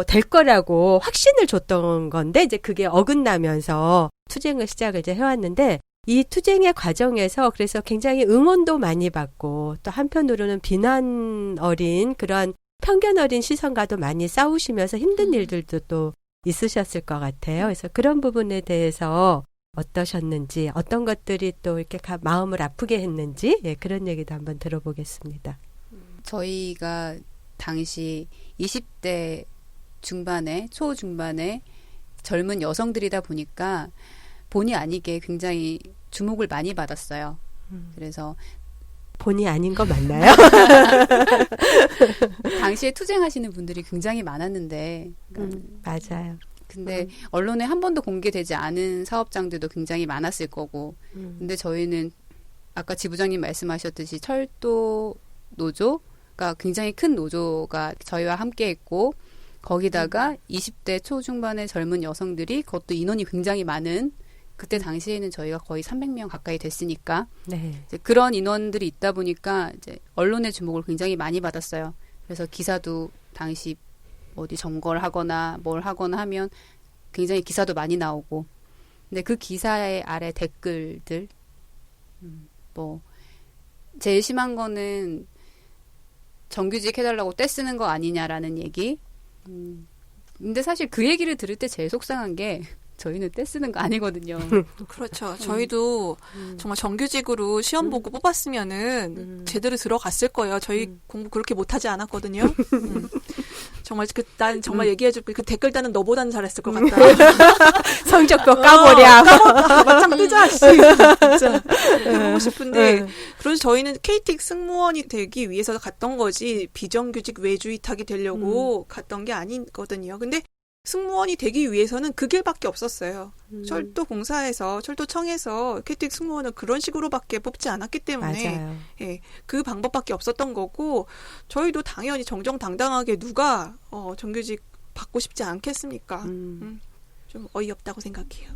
될 거라고 확신을 줬던 건데 이제 그게 어긋나면서 투쟁을 시작을 이제 해왔는데 이 투쟁의 과정에서 그래서 굉장히 응원도 많이 받고 또 한편으로는 비난 어린 그런 편견 어린 시선과도 많이 싸우시면서 힘든 일들도 또 있으셨을 것 같아요. 그래서 그런 부분에 대해서 어떠셨는지 어떤 것들이 또 이렇게 마음을 아프게 했는지 예, 그런 얘기도 한번 들어보겠습니다. 저희가 당시 20대 중반에 초중반에 젊은 여성들이다 보니까 본의 아니게 굉장히 주목을 많이 받았어요. 그래서 본의 아닌 거 맞나요? 당시에 투쟁하시는 분들이 굉장히 많았는데 맞아요. 근데 언론에 한 번도 공개되지 않은 사업장들도 굉장히 많았을 거고 근데 저희는 아까 지부장님 말씀하셨듯이 철도 노조가 굉장히 큰 노조가 저희와 함께 했고 거기다가 20대 초중반의 젊은 여성들이 그것도 인원이 굉장히 많은 그때 당시에는 저희가 거의 300명 가까이 됐으니까 네. 이제 그런 인원들이 있다 보니까 이제 언론의 주목을 굉장히 많이 받았어요. 그래서 기사도 당시 어디 점거를 하거나 뭘 하거나 하면 굉장히 기사도 많이 나오고 근데 그 기사의 아래 댓글들 뭐 제일 심한 거는 정규직 해달라고 떼쓰는 거 아니냐라는 얘기 근데 사실 그 얘기를 들을 때 제일 속상한 게 저희는 떼쓰는 거 아니거든요. 그렇죠. 저희도 정말 정규직으로 시험 보고 뽑았으면은 제대로 들어갔을 거예요. 저희 공부 그렇게 못하지 않았거든요. 정말 난 정말 얘기해줄 그 댓글 다는 너보다는 잘했을 것 같다. 성적도 까보랴. 맞짱 뜨자. 진짜 그러고 싶은데 그래서 저희는 KTX 승무원이 되기 위해서 갔던 거지 비정규직 외주 위탁이 되려고 갔던 게 아니거든요. 근데 승무원이 되기 위해서는 그 길밖에 없었어요. 철도공사에서 철도청에서 KTX 승무원을 그런 식으로밖에 뽑지 않았기 때문에 맞아요. 예, 그 방법밖에 없었던 거고 저희도 당연히 정정당당하게 누가 정규직 받고 싶지 않겠습니까? 좀 어이없다고 생각해요.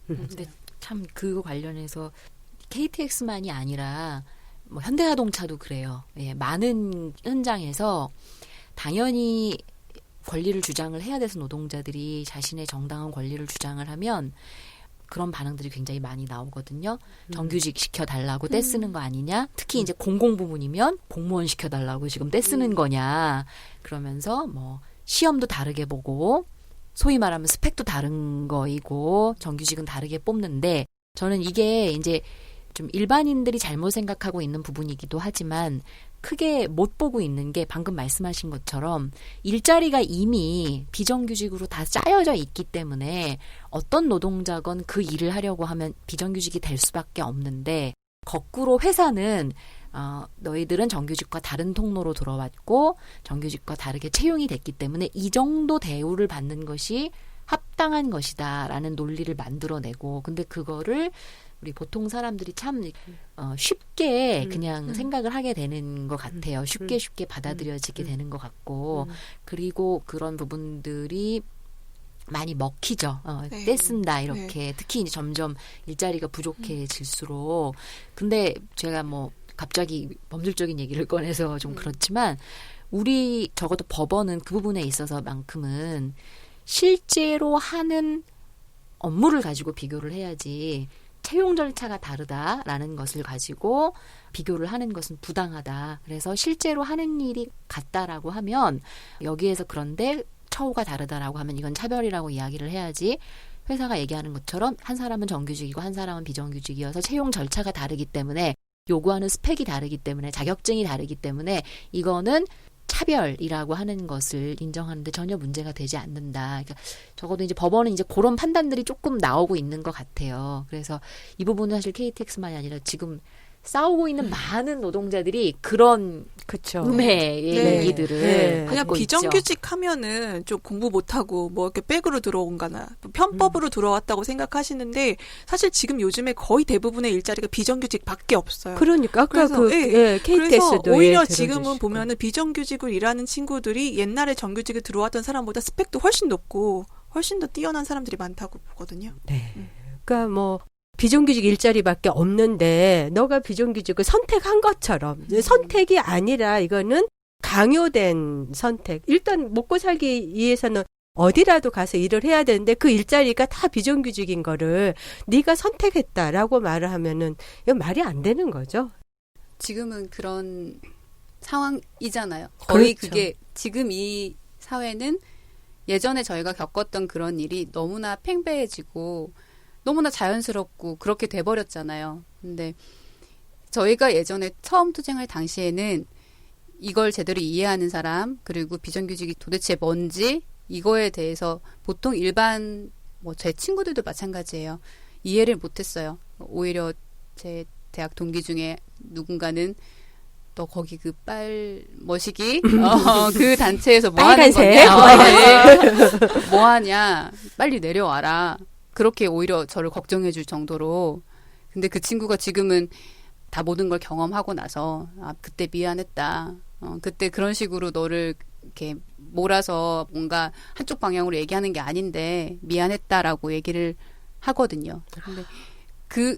근데 참 그거 관련해서 KTX만이 아니라 뭐 현대자동차도 그래요. 예, 많은 현장에서 당연히 권리를 주장을 해야 돼서 노동자들이 자신의 정당한 권리를 주장을 하면 그런 반응들이 굉장히 많이 나오거든요. 정규직 시켜달라고 떼쓰는 거 아니냐. 특히 이제 공공 부문이면 공무원 시켜달라고 지금 떼쓰는 거냐. 그러면서 뭐 시험도 다르게 보고 소위 말하면 스펙도 다른 거이고 정규직은 다르게 뽑는데 저는 이게 이제 좀 일반인들이 잘못 생각하고 있는 부분이기도 하지만 크게 못 보고 있는 게 방금 말씀하신 것처럼 일자리가 이미 비정규직으로 다 짜여져 있기 때문에 어떤 노동자건 그 일을 하려고 하면 비정규직이 될 수밖에 없는데 거꾸로 회사는 너희들은 정규직과 다른 통로로 들어왔고 정규직과 다르게 채용이 됐기 때문에 이 정도 대우를 받는 것이 합당한 것이다라는 논리를 만들어내고 근데 그거를 우리 보통 사람들이 참 쉽게 그냥 생각을 하게 되는 것 같아요. 쉽게 받아들여지게 되는 것 같고 그리고 그런 부분들이 많이 먹히죠. 네. 떼쓴다 이렇게 네. 특히 이제 점점 일자리가 부족해질수록 근데 제가 뭐 갑자기 법률적인 얘기를 꺼내서 좀 그렇지만 우리 적어도 법원은 그 부분에 있어서만큼은 실제로 하는 업무를 가지고 비교를 해야지 채용 절차가 다르다라는 것을 가지고 비교를 하는 것은 부당하다. 그래서 실제로 하는 일이 같다라고 하면 여기에서 그런데 처우가 다르다라고 하면 이건 차별이라고 이야기를 해야지 회사가 얘기하는 것처럼 한 사람은 정규직이고 한 사람은 비정규직이어서 채용 절차가 다르기 때문에 요구하는 스펙이 다르기 때문에 자격증이 다르기 때문에 이거는 차별이라고 하는 것을 인정하는데 전혀 문제가 되지 않는다. 그러니까 적어도 이제 법원은 이제 그런 판단들이 조금 나오고 있는 것 같아요. 그래서 이 부분은 사실 KTX만이 아니라 지금 싸우고 있는 많은 노동자들이 그런 그렇죠. 음해의 네. 얘기들을 네. 그냥 갖고 있죠. 비정규직 하면은 좀 공부 못하고 뭐 이렇게 백으로 들어온거나 편법으로 들어왔다고 생각하시는데 사실 지금 요즘에 거의 대부분의 일자리가 비정규직밖에 없어요. 그러니까 아까 그래서, 그 그래서 KTS도 오히려 지금은 보면은 비정규직으로 일하는 친구들이 옛날에 정규직에 들어왔던 사람보다 스펙도 훨씬 높고 훨씬 더 뛰어난 사람들이 많다고 보거든요. 네. 그러니까 뭐 비정규직 일자리밖에 없는데 너가 비정규직을 선택한 것처럼 선택이 아니라 이거는 강요된 선택. 일단 먹고 살기 위해서는 어디라도 가서 일을 해야 되는데 그 일자리가 다 비정규직인 거를 네가 선택했다라고 말을 하면은 이건 말이 안 되는 거죠. 지금은 그런 상황이잖아요. 거의 그렇죠. 그게 지금 이 사회는 예전에 저희가 겪었던 그런 일이 너무나 팽배해지고 너무나 자연스럽고 그렇게 돼버렸잖아요. 근데 저희가 예전에 처음 투쟁할 당시에는 이걸 제대로 이해하는 사람 그리고 비정규직이 도대체 뭔지 이거에 대해서 보통 일반 뭐 제 친구들도 마찬가지예요. 이해를 못했어요. 오히려 제 대학 동기 중에 누군가는 너 거기 그 머시기 그 단체에서 뭐 하는 빨간색? 거냐? 뭐 하냐? 빨리 내려와라. 그렇게 오히려 저를 걱정해 줄 정도로. 근데 그 친구가 지금은 다 모든 걸 경험하고 나서 그때 미안했다. 그때 그런 식으로 너를 이렇게 몰아서 뭔가 한쪽 방향으로 얘기하는 게 아닌데 미안했다라고 얘기를 하거든요. 근데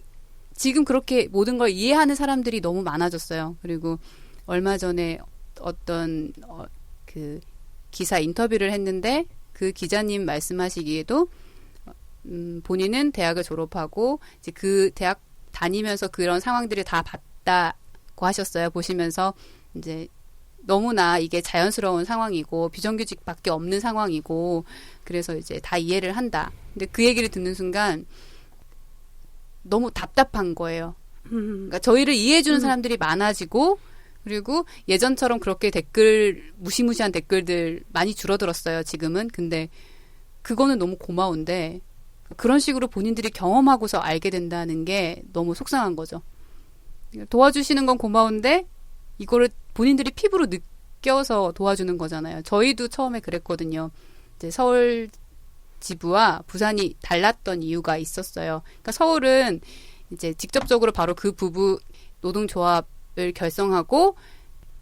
지금 그렇게 모든 걸 이해하는 사람들이 너무 많아졌어요. 그리고 얼마 전에 어떤 그 기사 인터뷰를 했는데 그 기자님 말씀하시기에도 본인은 대학을 졸업하고 이제 그 대학 다니면서 그런 상황들을 다 봤다고 하셨어요. 보시면서 이제 너무나 이게 자연스러운 상황이고 비정규직밖에 없는 상황이고 그래서 이제 다 이해를 한다. 근데 그 얘기를 듣는 순간 너무 답답한 거예요. 그러니까 저희를 이해해주는 사람들이 많아지고 그리고 예전처럼 그렇게 무시무시한 댓글들 많이 줄어들었어요. 지금은. 근데 그거는 너무 고마운데 그런 식으로 본인들이 경험하고서 알게 된다는 게 너무 속상한 거죠. 도와주시는 건 고마운데 이거를 본인들이 피부로 느껴서 도와주는 거잖아요. 저희도 처음에 그랬거든요. 이제 서울 지부와 부산이 달랐던 이유가 있었어요. 그러니까 서울은 이제 직접적으로 바로 그 부부 노동조합을 결성하고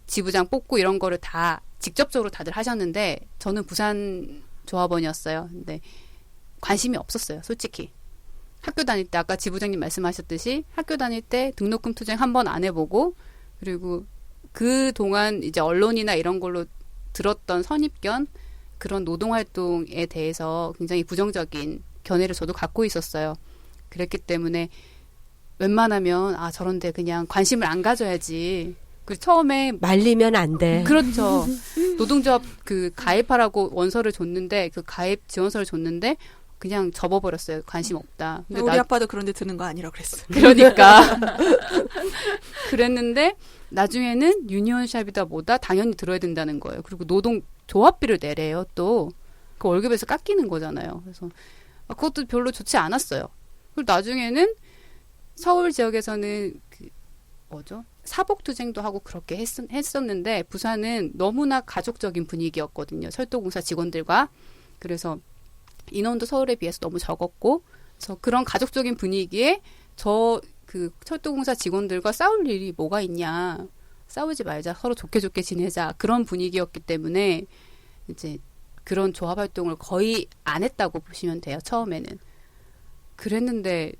지부장 뽑고 이런 거를 다 직접적으로 다들 하셨는데 저는 부산 조합원이었어요. 근데 관심이 없었어요, 솔직히. 학교 다닐 때 아까 지부장님 말씀하셨듯이 학교 다닐 때 등록금 투쟁 한 번 안 해보고 그리고 그 동안 이제 언론이나 이런 걸로 들었던 선입견 그런 노동활동에 대해서 굉장히 부정적인 견해를 저도 갖고 있었어요. 그랬기 때문에 웬만하면 저런데 그냥 관심을 안 가져야지. 그리고 처음에 말리면 안 돼. 그렇죠. 노동조합 그 가입하라고 원서를 줬는데 그 가입 지원서를 줬는데 그냥 접어버렸어요. 관심 없다. 근데 우리 아빠도 그런데 드는 거 아니라 그랬어. 그러니까 그랬는데 나중에는 유니온샵이다 뭐다 당연히 들어야 된다는 거예요. 그리고 노동조합비를 내래요. 또 그 월급에서 깎이는 거잖아요. 그래서 그것도 별로 좋지 않았어요. 그리고 나중에는 서울 지역에서는 그 뭐죠? 사복투쟁도 하고 그렇게 했었는데 부산은 너무나 가족적인 분위기였거든요. 철도공사 직원들과. 그래서 인원도 서울에 비해서 너무 적었고 그래서 그런 가족적인 분위기에 그 철도공사 직원들과 싸울 일이 뭐가 있냐. 싸우지 말자. 서로 좋게 지내자. 그런 분위기였기 때문에 이제 그런 조합 활동을 거의 안 했다고 보시면 돼요. 처음에는. 그랬는데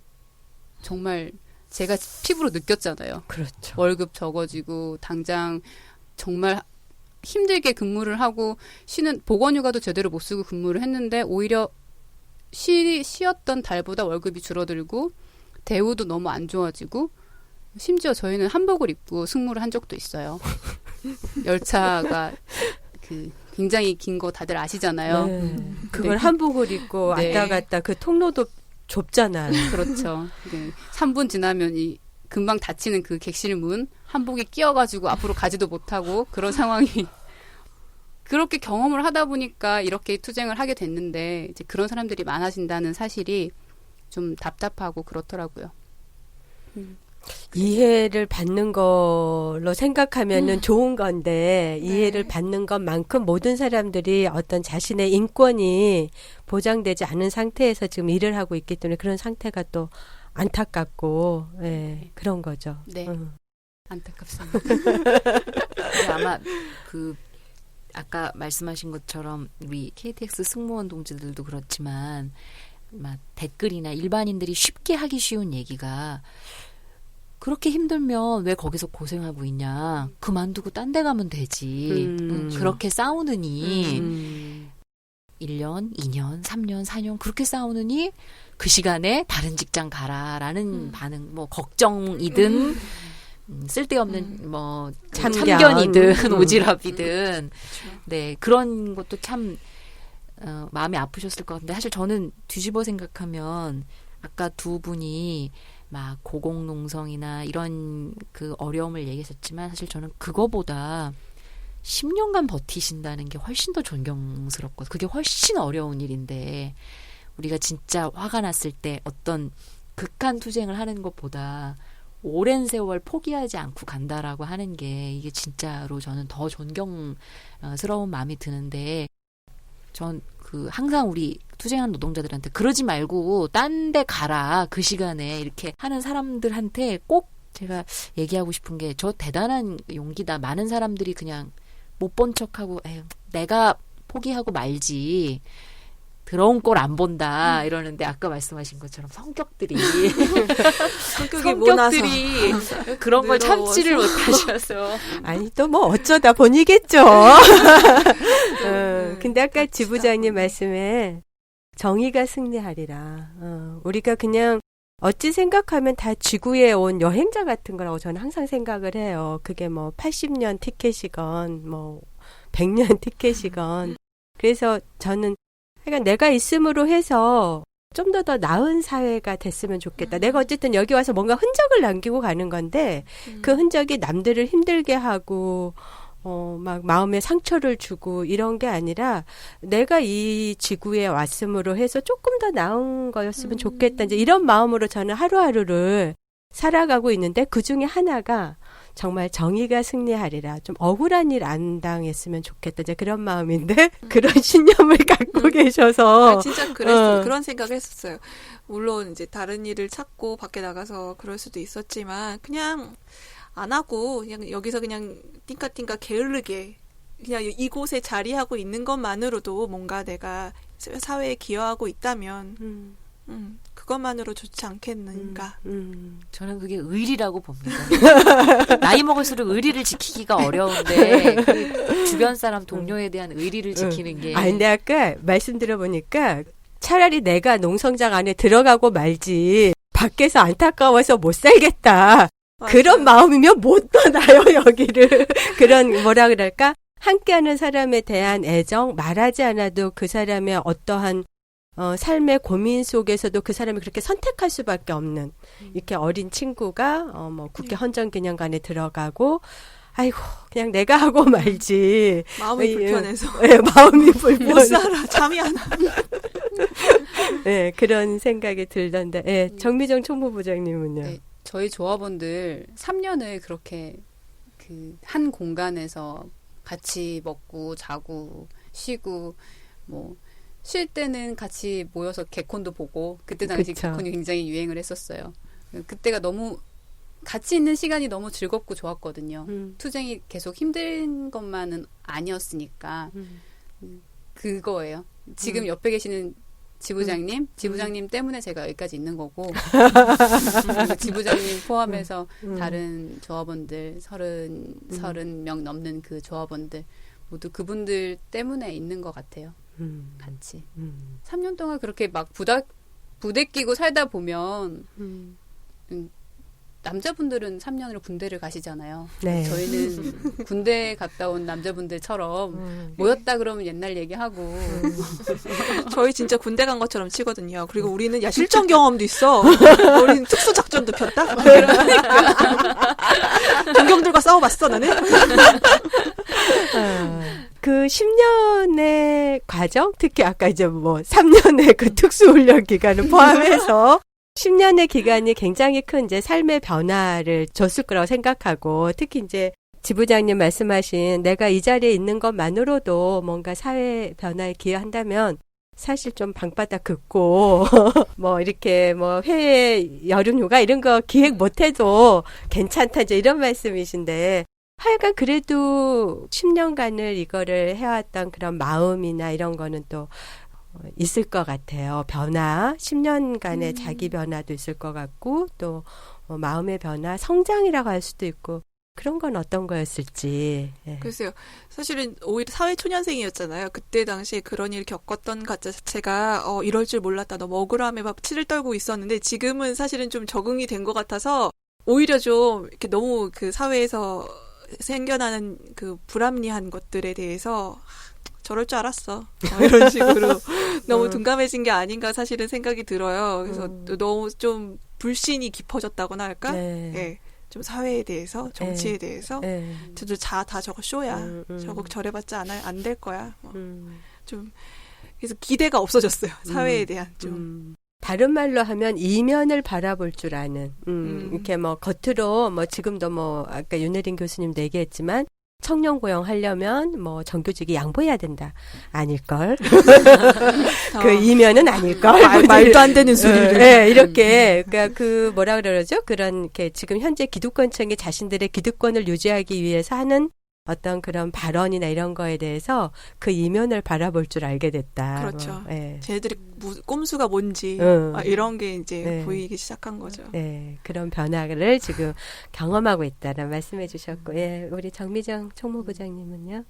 정말 제가 피부로 느꼈잖아요. 그렇죠. 월급 적어지고 당장 정말 힘들게 근무를 하고 보건휴가도 제대로 못 쓰고 근무를 했는데 오히려 쉬었던 달보다 월급이 줄어들고 대우도 너무 안 좋아지고 심지어 저희는 한복을 입고 승무를 한 적도 있어요. 열차가 굉장히 긴 거 다들 아시잖아요. 네. 그걸 네. 한복을 입고 네. 왔다 갔다 그 통로도 좁잖아요. 그렇죠. 네. 3분 지나면 금방 닫히는 그 객실 문 한복에 끼어가지고 앞으로 가지도 못하고 그런 상황이 그렇게 경험을 하다 보니까 이렇게 투쟁을 하게 됐는데 이제 그런 사람들이 많아진다는 사실이 좀 답답하고 그렇더라고요. 이해를 받는 걸로 생각하면은 좋은 건데 이해를 받는 것만큼 모든 사람들이 어떤 자신의 인권이 보장되지 않은 상태에서 지금 일을 하고 있기 때문에 그런 상태가 또 안타깝고 그런 거죠. 네. 안타깝습니다. 근데 아마 아까 말씀하신 것처럼 우리 KTX 승무원 동지들도 그렇지만 막 댓글이나 일반인들이 쉽게 하기 쉬운 얘기가 그렇게 힘들면 왜 거기서 고생하고 있냐. 그만두고 딴 데 가면 되지. 그렇게 싸우느니 1년, 2년, 3년, 4년 그렇게 싸우느니 그 시간에 다른 직장 가라라는 반응, 뭐 걱정이든 쓸데없는 뭐 참견이든 오지랖이든 네 그런 것도 참 마음이 아프셨을 것 같은데 사실 저는 뒤집어 생각하면 아까 두 분이 막 고공농성이나 이런 그 어려움을 얘기하셨지만 사실 저는 그거보다 10년간 버티신다는 게 훨씬 더 존경스럽고 그게 훨씬 어려운 일인데 우리가 진짜 화가 났을 때 어떤 극한 투쟁을 하는 것보다 오랜 세월 포기하지 않고 간다라고 하는 게 이게 진짜로 저는 더 존경스러운 마음이 드는데 전 항상 우리 투쟁하는 노동자들한테 그러지 말고 딴 데 가라 그 시간에 이렇게 하는 사람들한테 꼭 제가 얘기하고 싶은 게 저 대단한 용기다. 많은 사람들이 그냥 못 본 척하고 에휴, 내가 포기하고 말지 더러운 꼴 안 본다 이러는데 아까 말씀하신 것처럼 성격들이 그런 걸 참지를 못하셔서 아니 또 뭐 어쩌다 보니겠죠. 근데 아까 지부장님 말씀에 정의가 승리하리라. 우리가 그냥 어찌 생각하면 다 지구에 온 여행자 같은 거라고 저는 항상 생각을 해요. 그게 뭐 80년 티켓이건 뭐 100년 티켓이건. 그래서 저는 그러니까 내가 있음으로 해서 좀 더 나은 사회가 됐으면 좋겠다. 내가 어쨌든 여기 와서 뭔가 흔적을 남기고 가는 건데 그 흔적이 남들을 힘들게 하고 막 마음에 상처를 주고 이런 게 아니라 내가 이 지구에 왔음으로 해서 조금 더 나은 거였으면 좋겠다. 이제 이런 마음으로 저는 하루하루를 살아가고 있는데 그 중에 하나가 정말 정의가 승리하리라. 좀 억울한 일 안 당했으면 좋겠다. 이제 그런 마음인데 그런 신념을 갖고 계셔서 진짜 그랬어요. 그런 생각을 했었어요. 물론 이제 다른 일을 찾고 밖에 나가서 그럴 수도 있었지만 그냥 안 하고 그냥 여기서 그냥 띵까띵까 게으르게 그냥 이곳에 자리하고 있는 것만으로도 뭔가 내가 사회에 기여하고 있다면 그것만으로 좋지 않겠는가. 저는 그게 의리라고 봅니다. 나이 먹을수록 의리를 지키기가 어려운데 그 주변 사람 동료에 대한 의리를 지키는 게 근데 아까 말씀 들어보니까 차라리 내가 농성장 안에 들어가고 말지 밖에서 안타까워서 못 살겠다. 맞아요. 그런 마음이면 못 떠나요 여기를. 그런 뭐라 그럴까? 함께하는 사람에 대한 애정, 말하지 않아도 그 사람의 어떠한 삶의 고민 속에서도 그 사람이 그렇게 선택할 수밖에 없는 이렇게 어린 친구가 뭐 국회 헌정기념관에 들어가고 아이고 그냥 내가 하고 말지 마음이 불편해서 네, 마음이 못 불편해. 살아. 잠이 안 와. 네, 그런 생각이 들던데. 네, 정미정 총무부장님은요. 네, 저희 조합원들 3년을 그렇게 그 한 공간에서 같이 먹고 자고 쉬고 뭐 쉴 때는 같이 모여서 개콘도 보고 그때 당시 그쵸. 개콘이 굉장히 유행을 했었어요. 그때가 너무 같이 있는 시간이 너무 즐겁고 좋았거든요. 투쟁이 계속 힘든 것만은 아니었으니까 그거예요. 지금 옆에 계시는 지부장님 때문에 제가 여기까지 있는 거고 지부장님 포함해서 다른 조합원들 30명 넘는 그 조합원들 모두 그분들 때문에 있는 것 같아요. 같이 3년 동안 그렇게 막 부대끼고 살다 보면 남자분들은 3년으로 군대를 가시잖아요. 네. 저희는 군대 갔다 온 남자분들처럼 모였다 그러면 옛날 얘기하고 저희 진짜 군대 간 것처럼 치거든요. 그리고 우리는 야 실전 경험도 있어. 우리는 특수 작전도 폈다. 동경들과 싸워봤어 나는. 그 10년의 과정, 특히 아까 이제 뭐 3년의 그 특수훈련 기간을 포함해서 10년의 기간이 굉장히 큰 이제 삶의 변화를 줬을 거라고 생각하고 특히 이제 지부장님 말씀하신 내가 이 자리에 있는 것만으로도 뭔가 사회 변화에 기여한다면 사실 좀 방바닥 긋고 뭐 이렇게 뭐 해외 여름휴가 이런 거 기획 못해도 괜찮다 이제 이런 말씀이신데 하여간 그래도 10년간을 이거를 해왔던 그런 마음이나 이런 거는 또 있을 것 같아요. 변화, 10년간의 자기 변화도 있을 것 같고 또 마음의 변화, 성장이라고 할 수도 있고 그런 건 어떤 거였을지. 예. 글쎄요. 사실은 오히려 사회 초년생이었잖아요. 그때 당시에 그런 일 겪었던 것 자체가 이럴 줄 몰랐다. 너무 억울함에 막 치를 떨고 있었는데 지금은 사실은 좀 적응이 된 것 같아서 오히려 좀 이렇게 너무 그 사회에서 생겨나는 그 불합리한 것들에 대해서 저럴 줄 알았어. 이런 식으로 너무 둔감해진 게 아닌가 사실은 생각이 들어요. 그래서 또 너무 좀 불신이 깊어졌다고나 할까? 네. 네. 좀 사회에 대해서, 정치에 네. 대해서. 네. 저도 다 저거 쇼야. 저거 저래봤자 안 될 거야. 좀 그래서 기대가 없어졌어요. 사회에 대한 좀. 다른 말로 하면 이면을 바라볼 줄 아는, 이렇게 뭐 겉으로 뭐 지금도 뭐 아까 윤혜린 교수님도 얘기했지만 청년 고용하려면 뭐 정규직이 양보해야 된다. 아닐걸. 그 이면은 아닐걸. 말도 안 되는 소리를. 네, 이렇게, 그러니까 그 뭐라 그러죠? 그런, 이렇게 지금 현재 기득권층이 자신들의 기득권을 유지하기 위해서 하는 어떤 그런 발언이나 이런 거에 대해서 그 이면을 바라볼 줄 알게 됐다. 그렇죠. 뭐, 네. 쟤네들이 꼼수가 뭔지 이런 게 이제 네. 보이기 시작한 거죠. 네, 그런 변화를 지금 경험하고 있다는 말씀해 주셨고, 예, 우리 정미정 총무부장님은요?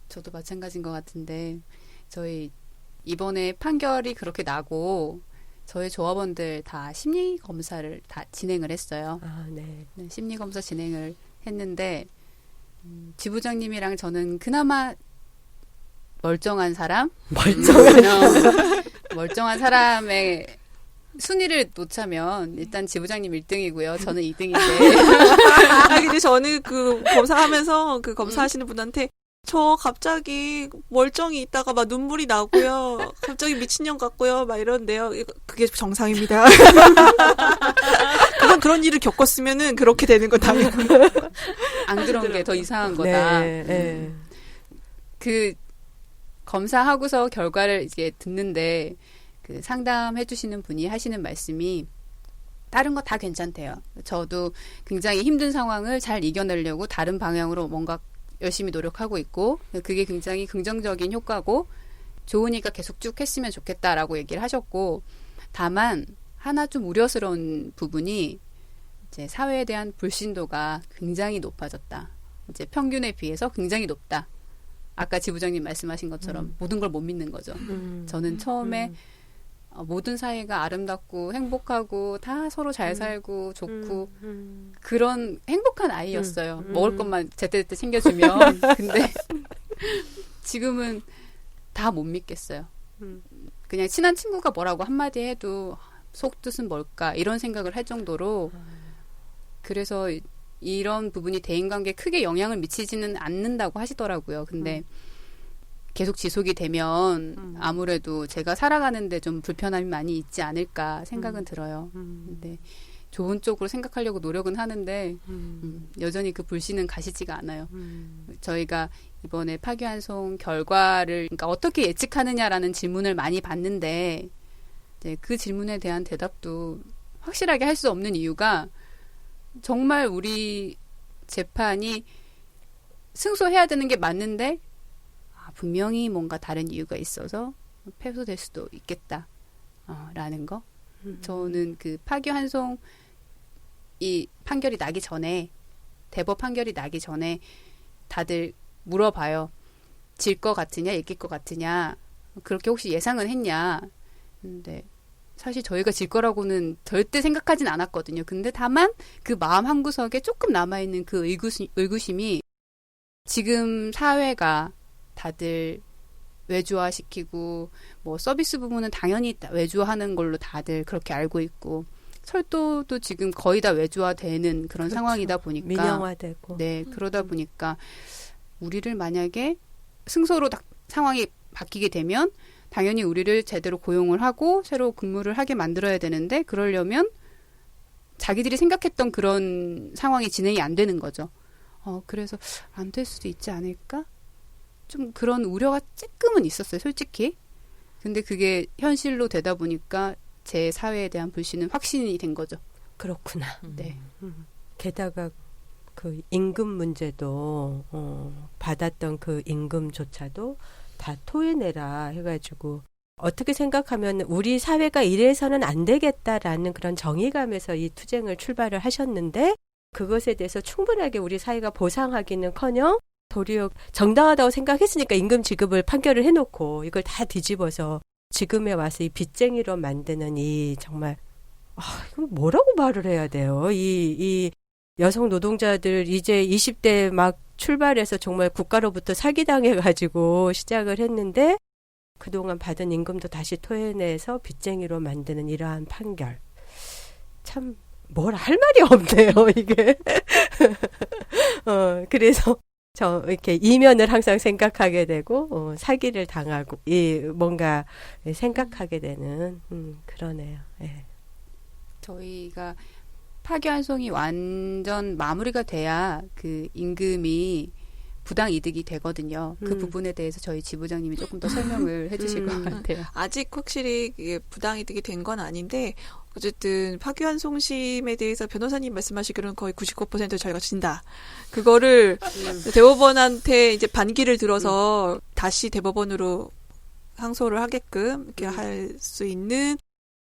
저도 마찬가지인 것 같은데 저희 이번에 판결이 그렇게 나고 저희 조합원들 다 심리 검사를 다 진행을 했어요. 아, 네. 네, 심리 검사 진행을 했는데 지부장님이랑 저는 그나마 멀쩡한 사람, 멀쩡한 사람의 순위를 놓자면 일단 지부장님 1등이고요. 저는 2등인데. 근데 저는 그 검사하면서 그 검사하시는 분한테 저 갑자기 멀쩡히 있다가 막 눈물이 나고요. 갑자기 미친년 같고요. 막 이런데요. 그게 정상입니다. 그건 그런 일을 겪었으면은 그렇게 되는 건 당연히. 안 그런 게 더 이상한 거다. 네, 네. 그 검사하고서 결과를 이제 듣는데 그 상담해 주시는 분이 하시는 말씀이 다른 거 다 괜찮대요. 저도 굉장히 힘든 상황을 잘 이겨내려고 다른 방향으로 뭔가 열심히 노력하고 있고 그게 굉장히 긍정적인 효과고 좋으니까 계속 쭉 했으면 좋겠다라고 얘기를 하셨고 다만 하나 좀 우려스러운 부분이 이제 사회에 대한 불신도가 굉장히 높아졌다. 이제 평균에 비해서 굉장히 높다. 아까 지부장님 말씀하신 것처럼 모든 걸 못 믿는 거죠. 저는 처음에 모든 사회가 아름답고 행복하고 다 서로 잘 살고 좋고 그런 행복한 아이였어요. 먹을 것만 제때제때 챙겨주면. 근데 지금은 다 못 믿겠어요. 음. 그냥 친한 친구가 뭐라고 한마디 해도 속뜻은 뭘까 이런 생각을 할 정도로 그래서 이런 부분이 대인관계에 크게 영향을 미치지는 않는다고 하시더라고요. 근데 계속 지속이 되면 아무래도 제가 살아가는데 좀 불편함이 많이 있지 않을까 생각은 들어요. 근데 좋은 쪽으로 생각하려고 노력은 하는데 여전히 그 불씨는 가시지가 않아요. 저희가 이번에 파기환송 결과를 그러니까 어떻게 예측하느냐라는 질문을 많이 받는데 이제 그 질문에 대한 대답도 확실하게 할 수 없는 이유가 정말 우리 재판이 승소해야 되는 게 맞는데 분명히 뭔가 다른 이유가 있어서 패소될 수도 있겠다 라는 거. 저는 그 파기환송 이 판결이 나기 전에 대법 판결이 나기 전에 다들 물어봐요. 질 것 같으냐 이길 것 같으냐 그렇게 혹시 예상은 했냐. 근데 사실 저희가 질 거라고는 절대 생각하진 않았거든요. 근데 다만 그 마음 한구석에 조금 남아있는 그 의구심이 지금 사회가 다들 외주화시키고 뭐 서비스 부분은 당연히 외주화하는 걸로 다들 그렇게 알고 있고 철도도 지금 거의 다 외주화되는 그런 그렇죠. 상황이다 보니까 민영화되고 네 그러다 보니까 우리를 만약에 승소로 상황이 바뀌게 되면 당연히 우리를 제대로 고용을 하고 새로 근무를 하게 만들어야 되는데 그러려면 자기들이 생각했던 그런 상황이 진행이 안 되는 거죠. 그래서 안 될 수도 있지 않을까? 좀 그런 우려가 조금은 있었어요, 솔직히. 근데 그게 현실로 되다 보니까 제 사회에 대한 불신은 확신이 된 거죠. 그렇구나. 네. 게다가 그 임금 문제도 받았던 그 임금조차도 다 토해내라 해가지고 어떻게 생각하면 우리 사회가 이래서는 안 되겠다라는 그런 정의감에서 이 투쟁을 출발을 하셨는데 그것에 대해서 충분하게 우리 사회가 보상하기는커녕 도리어 정당하다고 생각했으니까 임금 지급을 판결을 해놓고 이걸 다 뒤집어서 지금에 와서 이 빚쟁이로 만드는 이 정말 이건 뭐라고 말을 해야 돼요. 이 여성 노동자들 이제 20대 막 출발해서 정말 국가로부터 사기당해가지고 시작을 했는데 그동안 받은 임금도 다시 토해내서 빚쟁이로 만드는 이러한 판결. 참 뭘 할 말이 없네요, 이게. 그래서 이렇게 이면을 항상 생각하게 되고 사기를 당하고 뭔가 생각하게 되는 그러네요. 네. 저희가 파기환송이 완전 마무리가 돼야 그 임금이 부당 이득이 되거든요. 그 부분에 대해서 저희 지부장님이 조금 더 설명을 해주실 것 같아요. 아직 확실히 이게 부당이득이 된 건 아닌데 어쨌든 파기환송심에 대해서 변호사님 말씀하시기로는 거의 99% 저희가 진다. 그거를 대법원한테 이제 반기를 들어서 다시 대법원으로 항소를 하게끔 이렇게 할 수 있는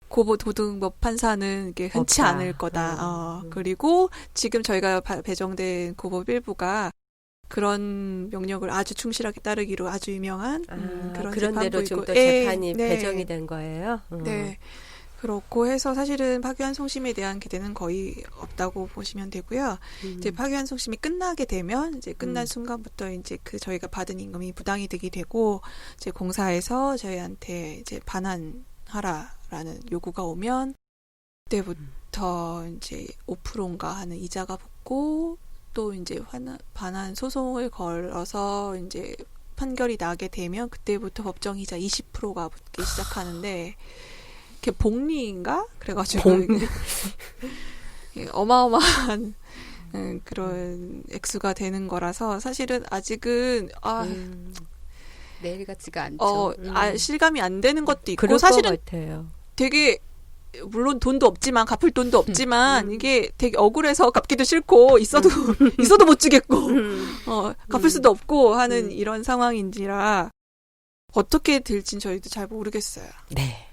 고도등법 판사는 이게 흔치 없다. 않을 거다. 그리고 지금 저희가 배정된 고법 일부가 그런 명령을 아주 충실하게 따르기로 아주 유명한 그런 대로 좀 더 재판이 배정이 된 거예요. 네. 그렇고 해서 사실은 파기환송심에 대한 기대는 거의 없다고 보시면 되고요. 이제 파기환송심이 끝나게 되면 이제 끝난 순간부터 이제 그 저희가 받은 임금이 부당이득이 되고 이제 공사에서 저희한테 이제 반환하라라는 요구가 오면 그때부터 이제 5%인가 하는 이자가 붙고 또 이제 반환 소송을 걸어서 이제 판결이 나게 되면 그때부터 법정이자 20%가 붙기 시작하는데 이게 복리인가? 그래가지고 어마어마한 그런 액수가 되는 거라서 사실은 아직은 내일 같지가 않죠. 실감이 안 되는 것도 있고 그럴 사실은 것 같아요. 되게 물론 돈도 없지만 갚을 돈도 없지만 이게 되게 억울해서 갚기도 싫고 있어도 못 주겠고 갚을 수도 없고 하는 이런 상황인지라 어떻게 될진 저희도 잘 모르겠어요. 네.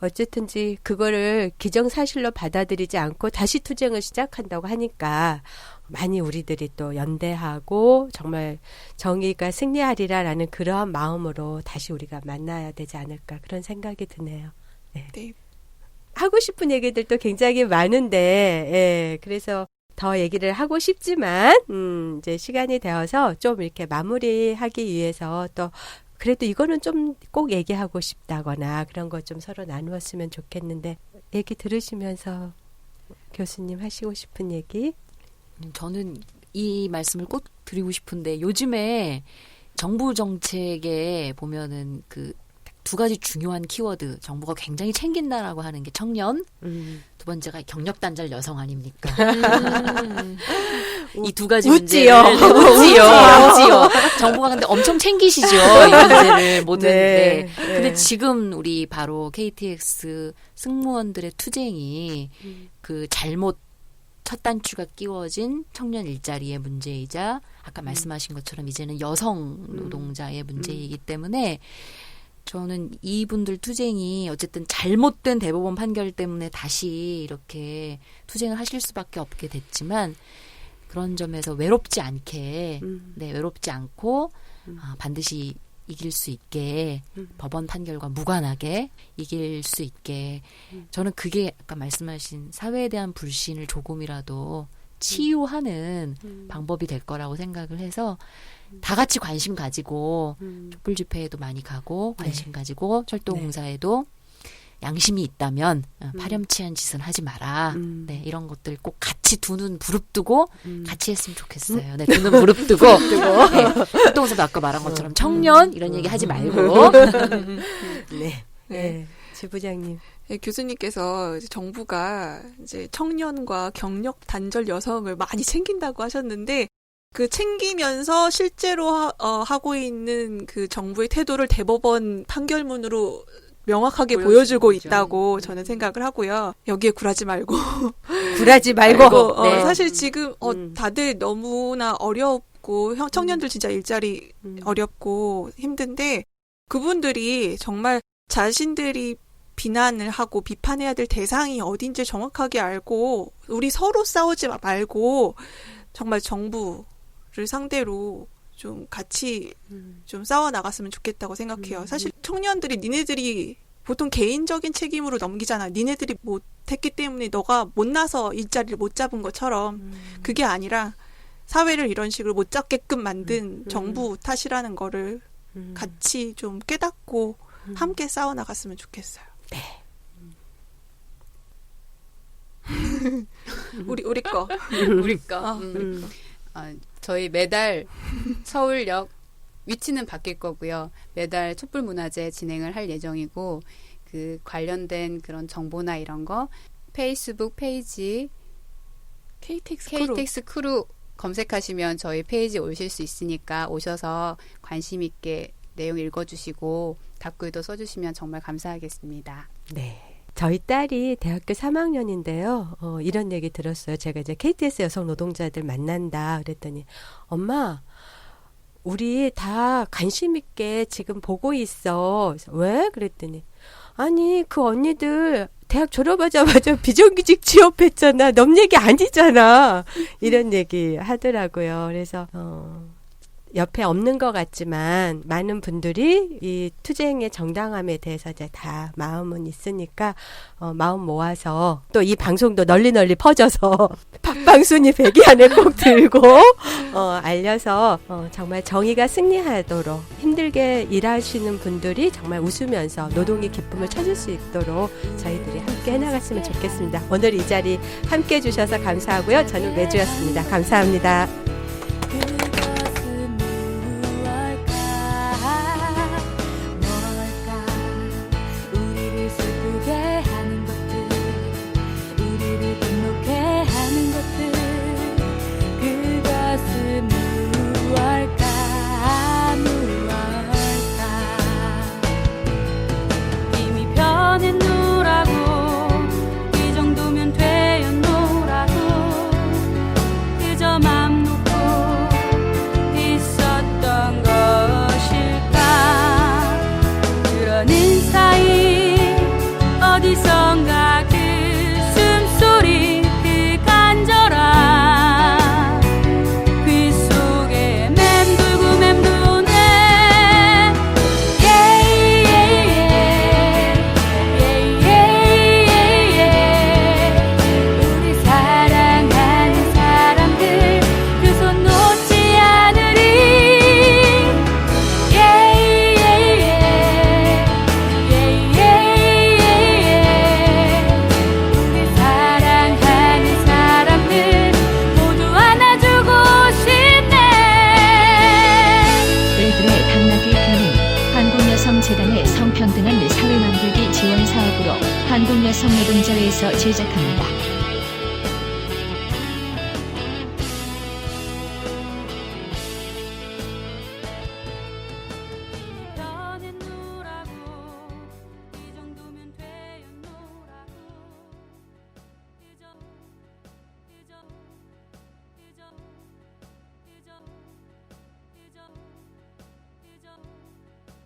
어쨌든지 그거를 기정사실로 받아들이지 않고 다시 투쟁을 시작한다고 하니까 많이 우리들이 또 연대하고 정말 정의가 승리하리라라는 그러한 마음으로 다시 우리가 만나야 되지 않을까 그런 생각이 드네요. 네. 네. 하고 싶은 얘기들도 굉장히 많은데 그래서 더 얘기를 하고 싶지만, 이제 시간이 되어서 좀 이렇게 마무리하기 위해서 또 그래도 이거는 좀 꼭 얘기하고 싶다거나 그런 거 좀 서로 나누었으면 좋겠는데, 얘기 들으시면서 교수님 하시고 싶은 얘기? 저는 이 말씀을 꼭 드리고 싶은데 요즘에 정부 정책에 보면은 그 두 가지 중요한 키워드 정부가 굉장히 챙긴다라고 하는 게 청년, 두 번째가 경력 단절 여성 아닙니까? 이 두 가지 웃지요. 문제를 웃지요. 정부가 근데 엄청 챙기시죠. 이 문제를 모든. 네. 네. 근데 지금 우리 바로 KTX 승무원들의 투쟁이 그 잘못 첫 단추가 끼워진 청년 일자리의 문제이자 아까 말씀하신 것처럼 이제는 여성 노동자의 문제이기 때문에 저는 이분들 투쟁이 어쨌든 잘못된 대법원 판결 때문에 다시 이렇게 투쟁을 하실 수밖에 없게 됐지만 그런 점에서 외롭지 않게 네, 외롭지 않고 반드시 이길 수 있게 법원 판결과 무관하게 이길 수 있게 저는 그게 아까 말씀하신 사회에 대한 불신을 조금이라도 치유하는 방법이 될 거라고 생각을 해서 다 같이 관심 가지고 촛불 집회에도 많이 가고 관심 가지고 철도공사에도 양심이 있다면 파렴치한 짓은 하지 마라. 네, 이런 것들 꼭 같이 두 눈 부릅뜨고 같이 했으면 좋겠어요. 네, 두 눈 부릅뜨고 철도공사도 아까 말한 것처럼 청년 이런 얘기 하지 말고 네. 네. 지부장님. 네, 교수님께서 이제 정부가 이제 청년과 경력 단절 여성을 많이 챙긴다고 하셨는데 그 챙기면서 실제로 하고 있는 그 정부의 태도를 대법원 판결문으로 명확하게 보여주고 있다고 저는 생각을 하고요. 여기에 굴하지 말고. 굴하지 말고. 네. 사실 지금 다들 너무나 어렵고 청년들 진짜 일자리 어렵고 힘든데 그분들이 정말 자신들이 비난을 하고 비판해야 될 대상이 어딘지 정확하게 알고 우리 서로 싸우지 말고 정말 정부를 상대로 좀 같이 좀 싸워 나갔으면 좋겠다고 생각해요. 사실 청년들이 니네들이 보통 개인적인 책임으로 넘기잖아. 니네들이 못했기 때문에 너가 못나서 일자리를 못 잡은 것처럼 그게 아니라 사회를 이런 식으로 못 잡게끔 만든 정부 탓이라는 거를 같이 좀 깨닫고 함께 싸워 나갔으면 좋겠어요. 네. 우리 거. 우리 거. 저희 매달 서울역 위치는 바뀔 거고요. 매달 촛불문화제 진행을 할 예정이고 그 관련된 그런 정보나 이런 거 페이스북 페이지 KTX 크루 검색하시면 저희 페이지 오실 수 있으니까 오셔서 관심 있게 내용 읽어주시고 답글도 써주시면 정말 감사하겠습니다. 네. 저희 딸이 대학교 3학년인데요. 이런 얘기 들었어요. 제가 이제 KTX 여성 노동자들 만난다 그랬더니 엄마 우리 다 관심 있게 지금 보고 있어. 왜? 그랬더니 아니 그 언니들 대학 졸업하자마자 비정규직 취업했잖아. 넘 얘기 아니잖아. 이런 얘기 하더라고요. 그래서 옆에 없는 것 같지만 많은 분들이 이 투쟁의 정당함에 대해서 이제 다 마음은 있으니까 마음 모아서 또 이 방송도 널리 퍼져서 팟빵순위 100위 안에 꼭 들고 알려서 정말 정의가 승리하도록 힘들게 일하시는 분들이 정말 웃으면서 노동의 기쁨을 찾을 수 있도록 저희들이 함께 해나갔으면 좋겠습니다. 오늘 이 자리 함께 해주셔서 감사하고요. 저는 매주였습니다. 감사합니다. 맘 놓고 여성재단의 성평등한 사회 만들기 지원 사업으로 한국여성노동자회에서 제작합니다.